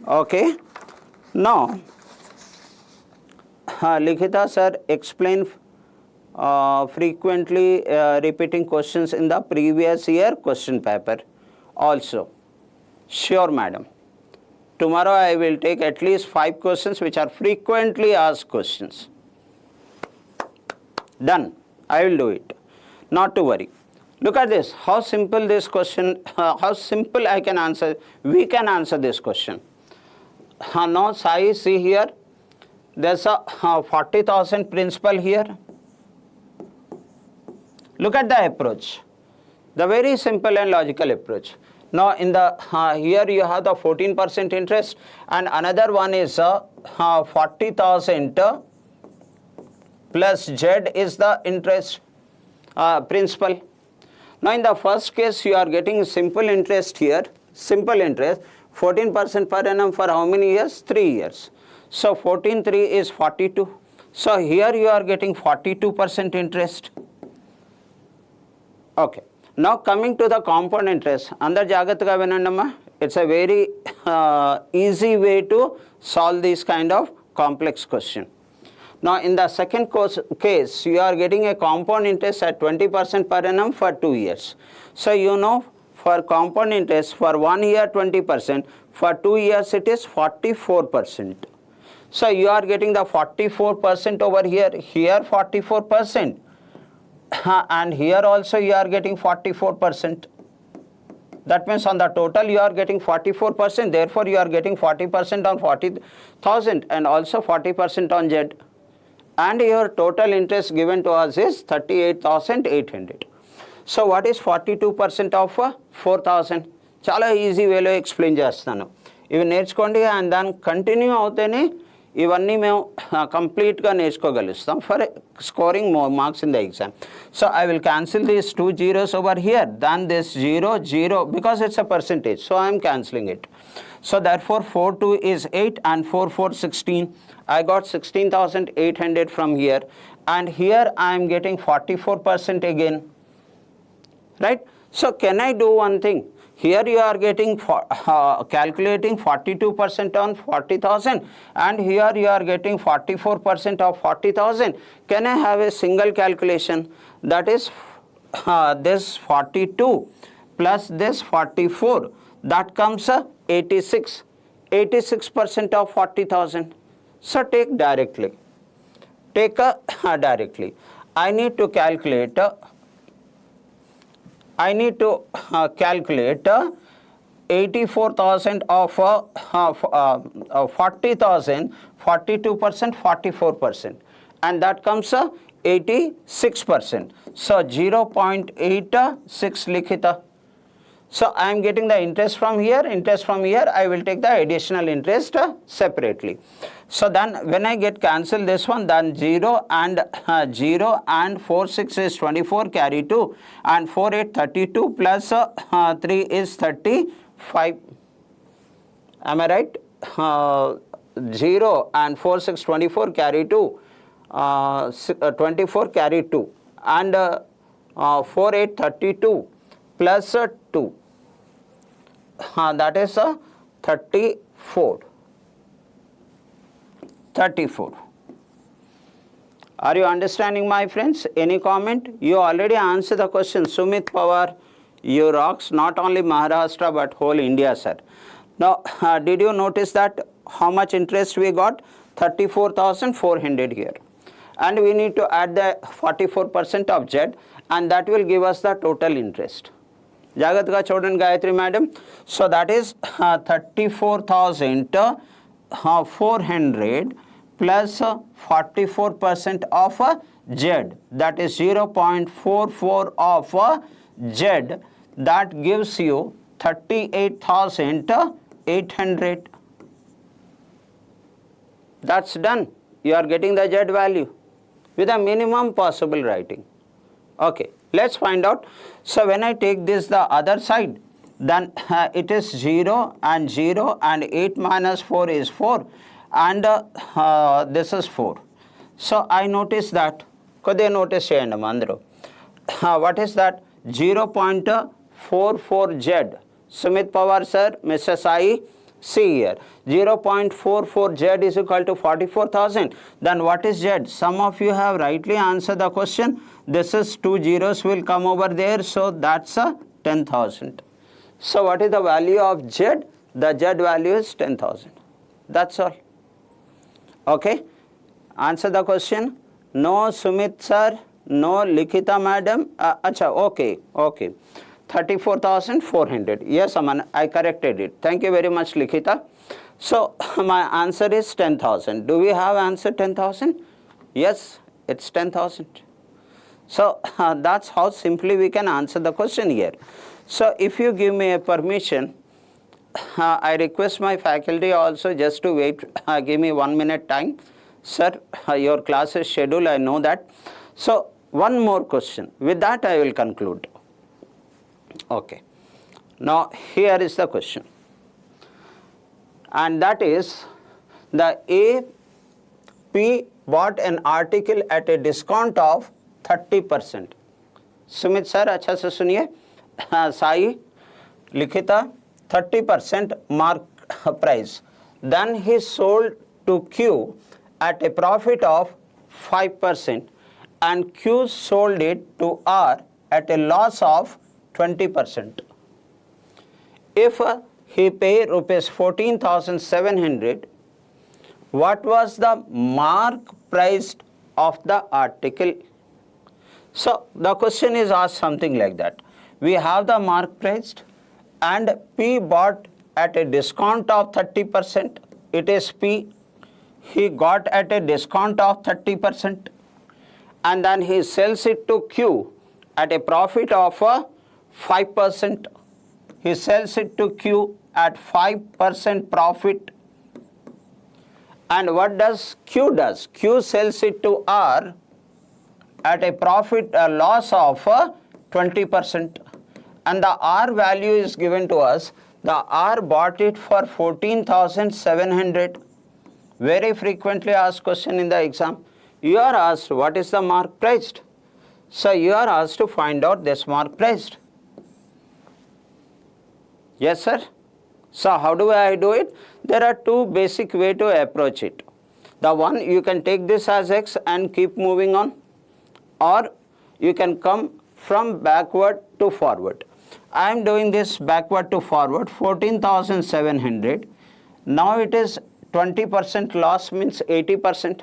Speaker 1: Okay, now Likhita sir, explain frequently repeating questions in the previous year question paper also. Sure madam. Tomorrow I will take at least 5 questions which are frequently asked questions. Done. I will do it. Not to worry. Look at this. How simple this question, how simple I can answer. We can answer this question. Now Sai, see here. There's a 40,000 principal here. Look at the approach. The very simple and logical approach. Now in the here you have the 14% interest, and another one is 40,000 plus Z is the interest principal. Now in the first case you are getting simple interest here, simple interest, 14% per annum for how many years? 3 years. So 14 3 is 42. So here you are getting 42% interest. Okay. Now coming to the compound interest, andar jagattga vinandamma. It's a very easy way to solve this kind of complex question. Now in the second case, you are getting a compound interest at 20% per annum for 2 years. So you know, for compound interest for 1 year 20%, for 2 years it is 44%. So you are getting the 44% over here, here 44%. and here also you are getting 44%. That means on the total you are getting 44%, therefore you are getting 40% on 40,000 and also 40% on Z. And your total interest given to us is 38,800. So what is 42% of 4,000? చాలా easy వేలో explain చేస్తాను. ఇవి నేర్చుకోండి and దాని continue అవుతేనే ఇవన్నీ మేము కంప్లీట్గా నేర్చుకోగలుస్తాం for scoring more marks in the exam. So I will cancel these 2 zeros over here, then this 0, 0 because it's a percentage. So I am cancelling it. So therefore 4 2 is 8 and 4 4 16. I got 16,800 from here, and here I am getting 44% again. Right? So can I do one thing? Here you are getting calculating 42% on 40,000 and here you are getting 44% of 40,000. Can I have a single calculation? That is this 42 plus this 44. That comes 86. 86% of 40,000. So take directly. Take directly. I need to calculate 84,000 of 40,000, 42%, 44%, and that comes 86%. So 0.86 likhita. So I am getting the interest from here, I will take the additional interest separately. So then when I get cancel this one, then 0 and 4 6 is 24, carry 2, and 4 8 32 plus 3 is 35. Am I right? 0 and 4 6 24, carry 2, 24 carry 2, and 4 8 32 plus 2. That is 34. Are you understanding, my friends? Any comment? You already answered the question. Sumit Pawar, you rocks not only Maharashtra but whole India, sir. Now, did you notice that how much interest we got? 34,400 here. And we need to add the 44% of Z, and that will give us the total interest. జాగ్రత్తగా చూడండి Gayatri madam. So that is 34,400 plus 44% of Z, that is 0.44 of Z, that gives you 38,800. That's done. You are getting the Z value with a minimum possible writing. Okay, let's find out. So when I take this the other side, then it is 0 and 0 and 8 minus 4 is 4, and this is 4. So I notice that, koddiga notice cheyandi mandro. What is that? 0.44 Z. Sumit Pawar sir, Mr. Sai, see here, 0.44 Z is equal to 44,000. Then what is Z? Some of you have rightly answered the question. This is 2 zeros will come over there, so that's 10,000. So what is the value of Z? The Z value is 10,000. That's all. Okay? Answer the question. No Sumit sir, no Likhita madam. Acha, okay. 34,400. Yes, Aman, I corrected it. Thank you very much, Likhita. So my answer is 10,000. Do we have answer 10,000? Yes, it's 10,000. So that's how simply we can answer the question here. So if you give me a permission, I request my faculty also just to wait, give me 1 minute time. Sir, your class is scheduled, I know that. So one more question. With that I will conclude. Okay. Now here is the question. And that is, the AP bought an article at a discount of 30%. Sumit sir, अच्छा से सुनिए. Sai, Likhita, 30% mark price. Then he sold to Q at a profit of 5%, and Q sold it to R at a loss of 20%. If he paid rupees 14,700, what was the mark price of the article? So the question is asked something like that. We have the mark priced and P bought at a discount of 30%. It is P. He got at a discount of 30%, and then he sells it to Q at a profit of 5%. He sells it to Q at 5% profit. And what does Q does? Q sells it to R at a loss of 20%. And the R value is given to us. The R bought it for 14,700. Very frequently asked question in the exam. You are asked what is the mark priced. So you are asked to find out this mark priced. Yes, sir. So how do I do it? There are two basic ways to approach it. The one, you can take this as X and keep moving on, or you can come from backward to forward. I am doing this backward to forward, 14,700. Now it is 20% loss, means 80%.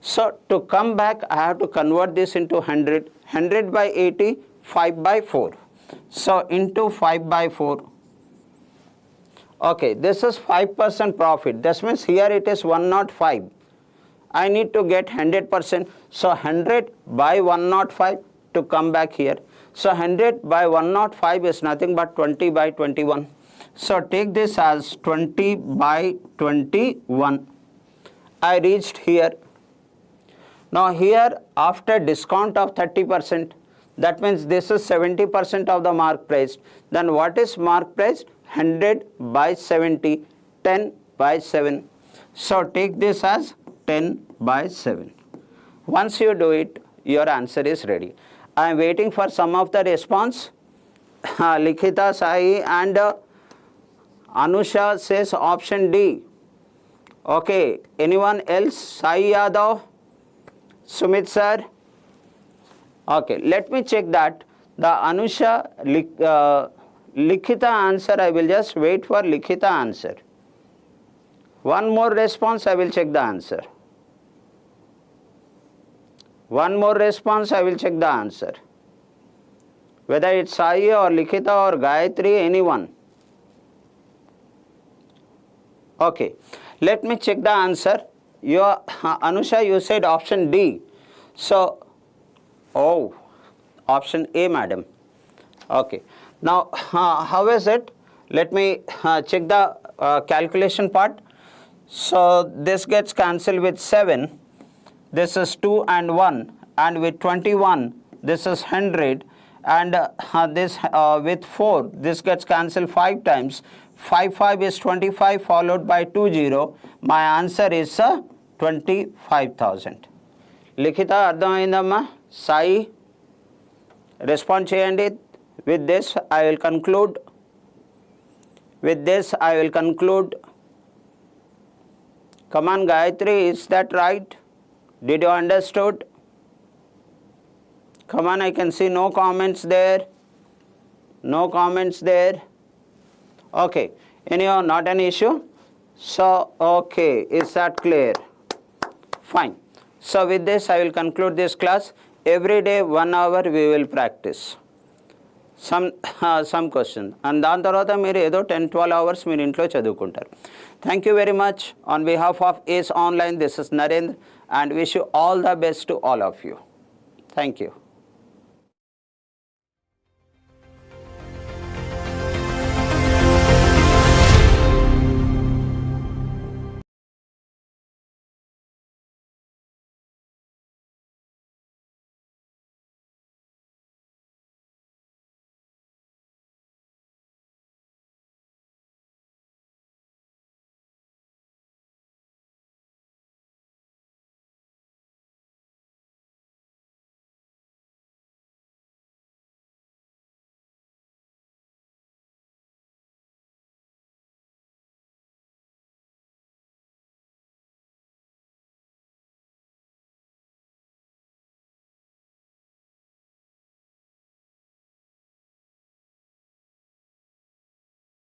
Speaker 1: So to come back, I have to convert this into 100. 100 by 80, 5 by 4. So into 5 by 4. Okay, this is 5% profit. This means here it is 105. I need to get 100%. So 100 by 105 to come back here. So 100 by 105 is nothing but 20 by 21. So take this as 20 by 21. I reached here. Now here, after discount of 30%, that means this is 70% of the mark price. Then what is mark price? 100 by 70, 10 by 7. So take this as 10 by 7. Once you do it, your answer is ready. I am waiting for some of the response. Likhita, Sai and Anusha says option D. Okay, anyone else? Sai Yadav, Sumit sir. Okay, let me check that. The Anusha Likhita answer, I will just wait for Likhita answer. One more response, I will check the answer. One more response, I will check the answer. Whether it's Sai or Likhita or Gayatri, anyone. Okay, let me check the answer. Your Anusha, you said option D. So, oh, option A, madam. Okay. Now, how is it? Let me check the calculation part. So, this gets cancelled with 7. This is 2 and 1. And with 21, this is 100. And this with 4, this gets cancelled 5 times. 5 is 25 followed by 20. My answer is 25,000. Likhita, ardhamaindamma? Sai, respond cheyandi. With this, I will conclude. With this, I will conclude. Come on, Gayatri, is that right? Did you understood? Come on, I can see no comments there. No comments there. Okay, anyhow, not an issue. So, okay, is that clear? Fine. So, with this, I will conclude this class. Every day, 1 hour, we will practice some questions. And దాని తర్వాత మీరు ఏదో 10-12 hours మీరు ఇంట్లో చదువుకుంటారు. Thank you very much. On behalf of ACE Online, this is Narendra and wish you all the best to all of you. Thank you.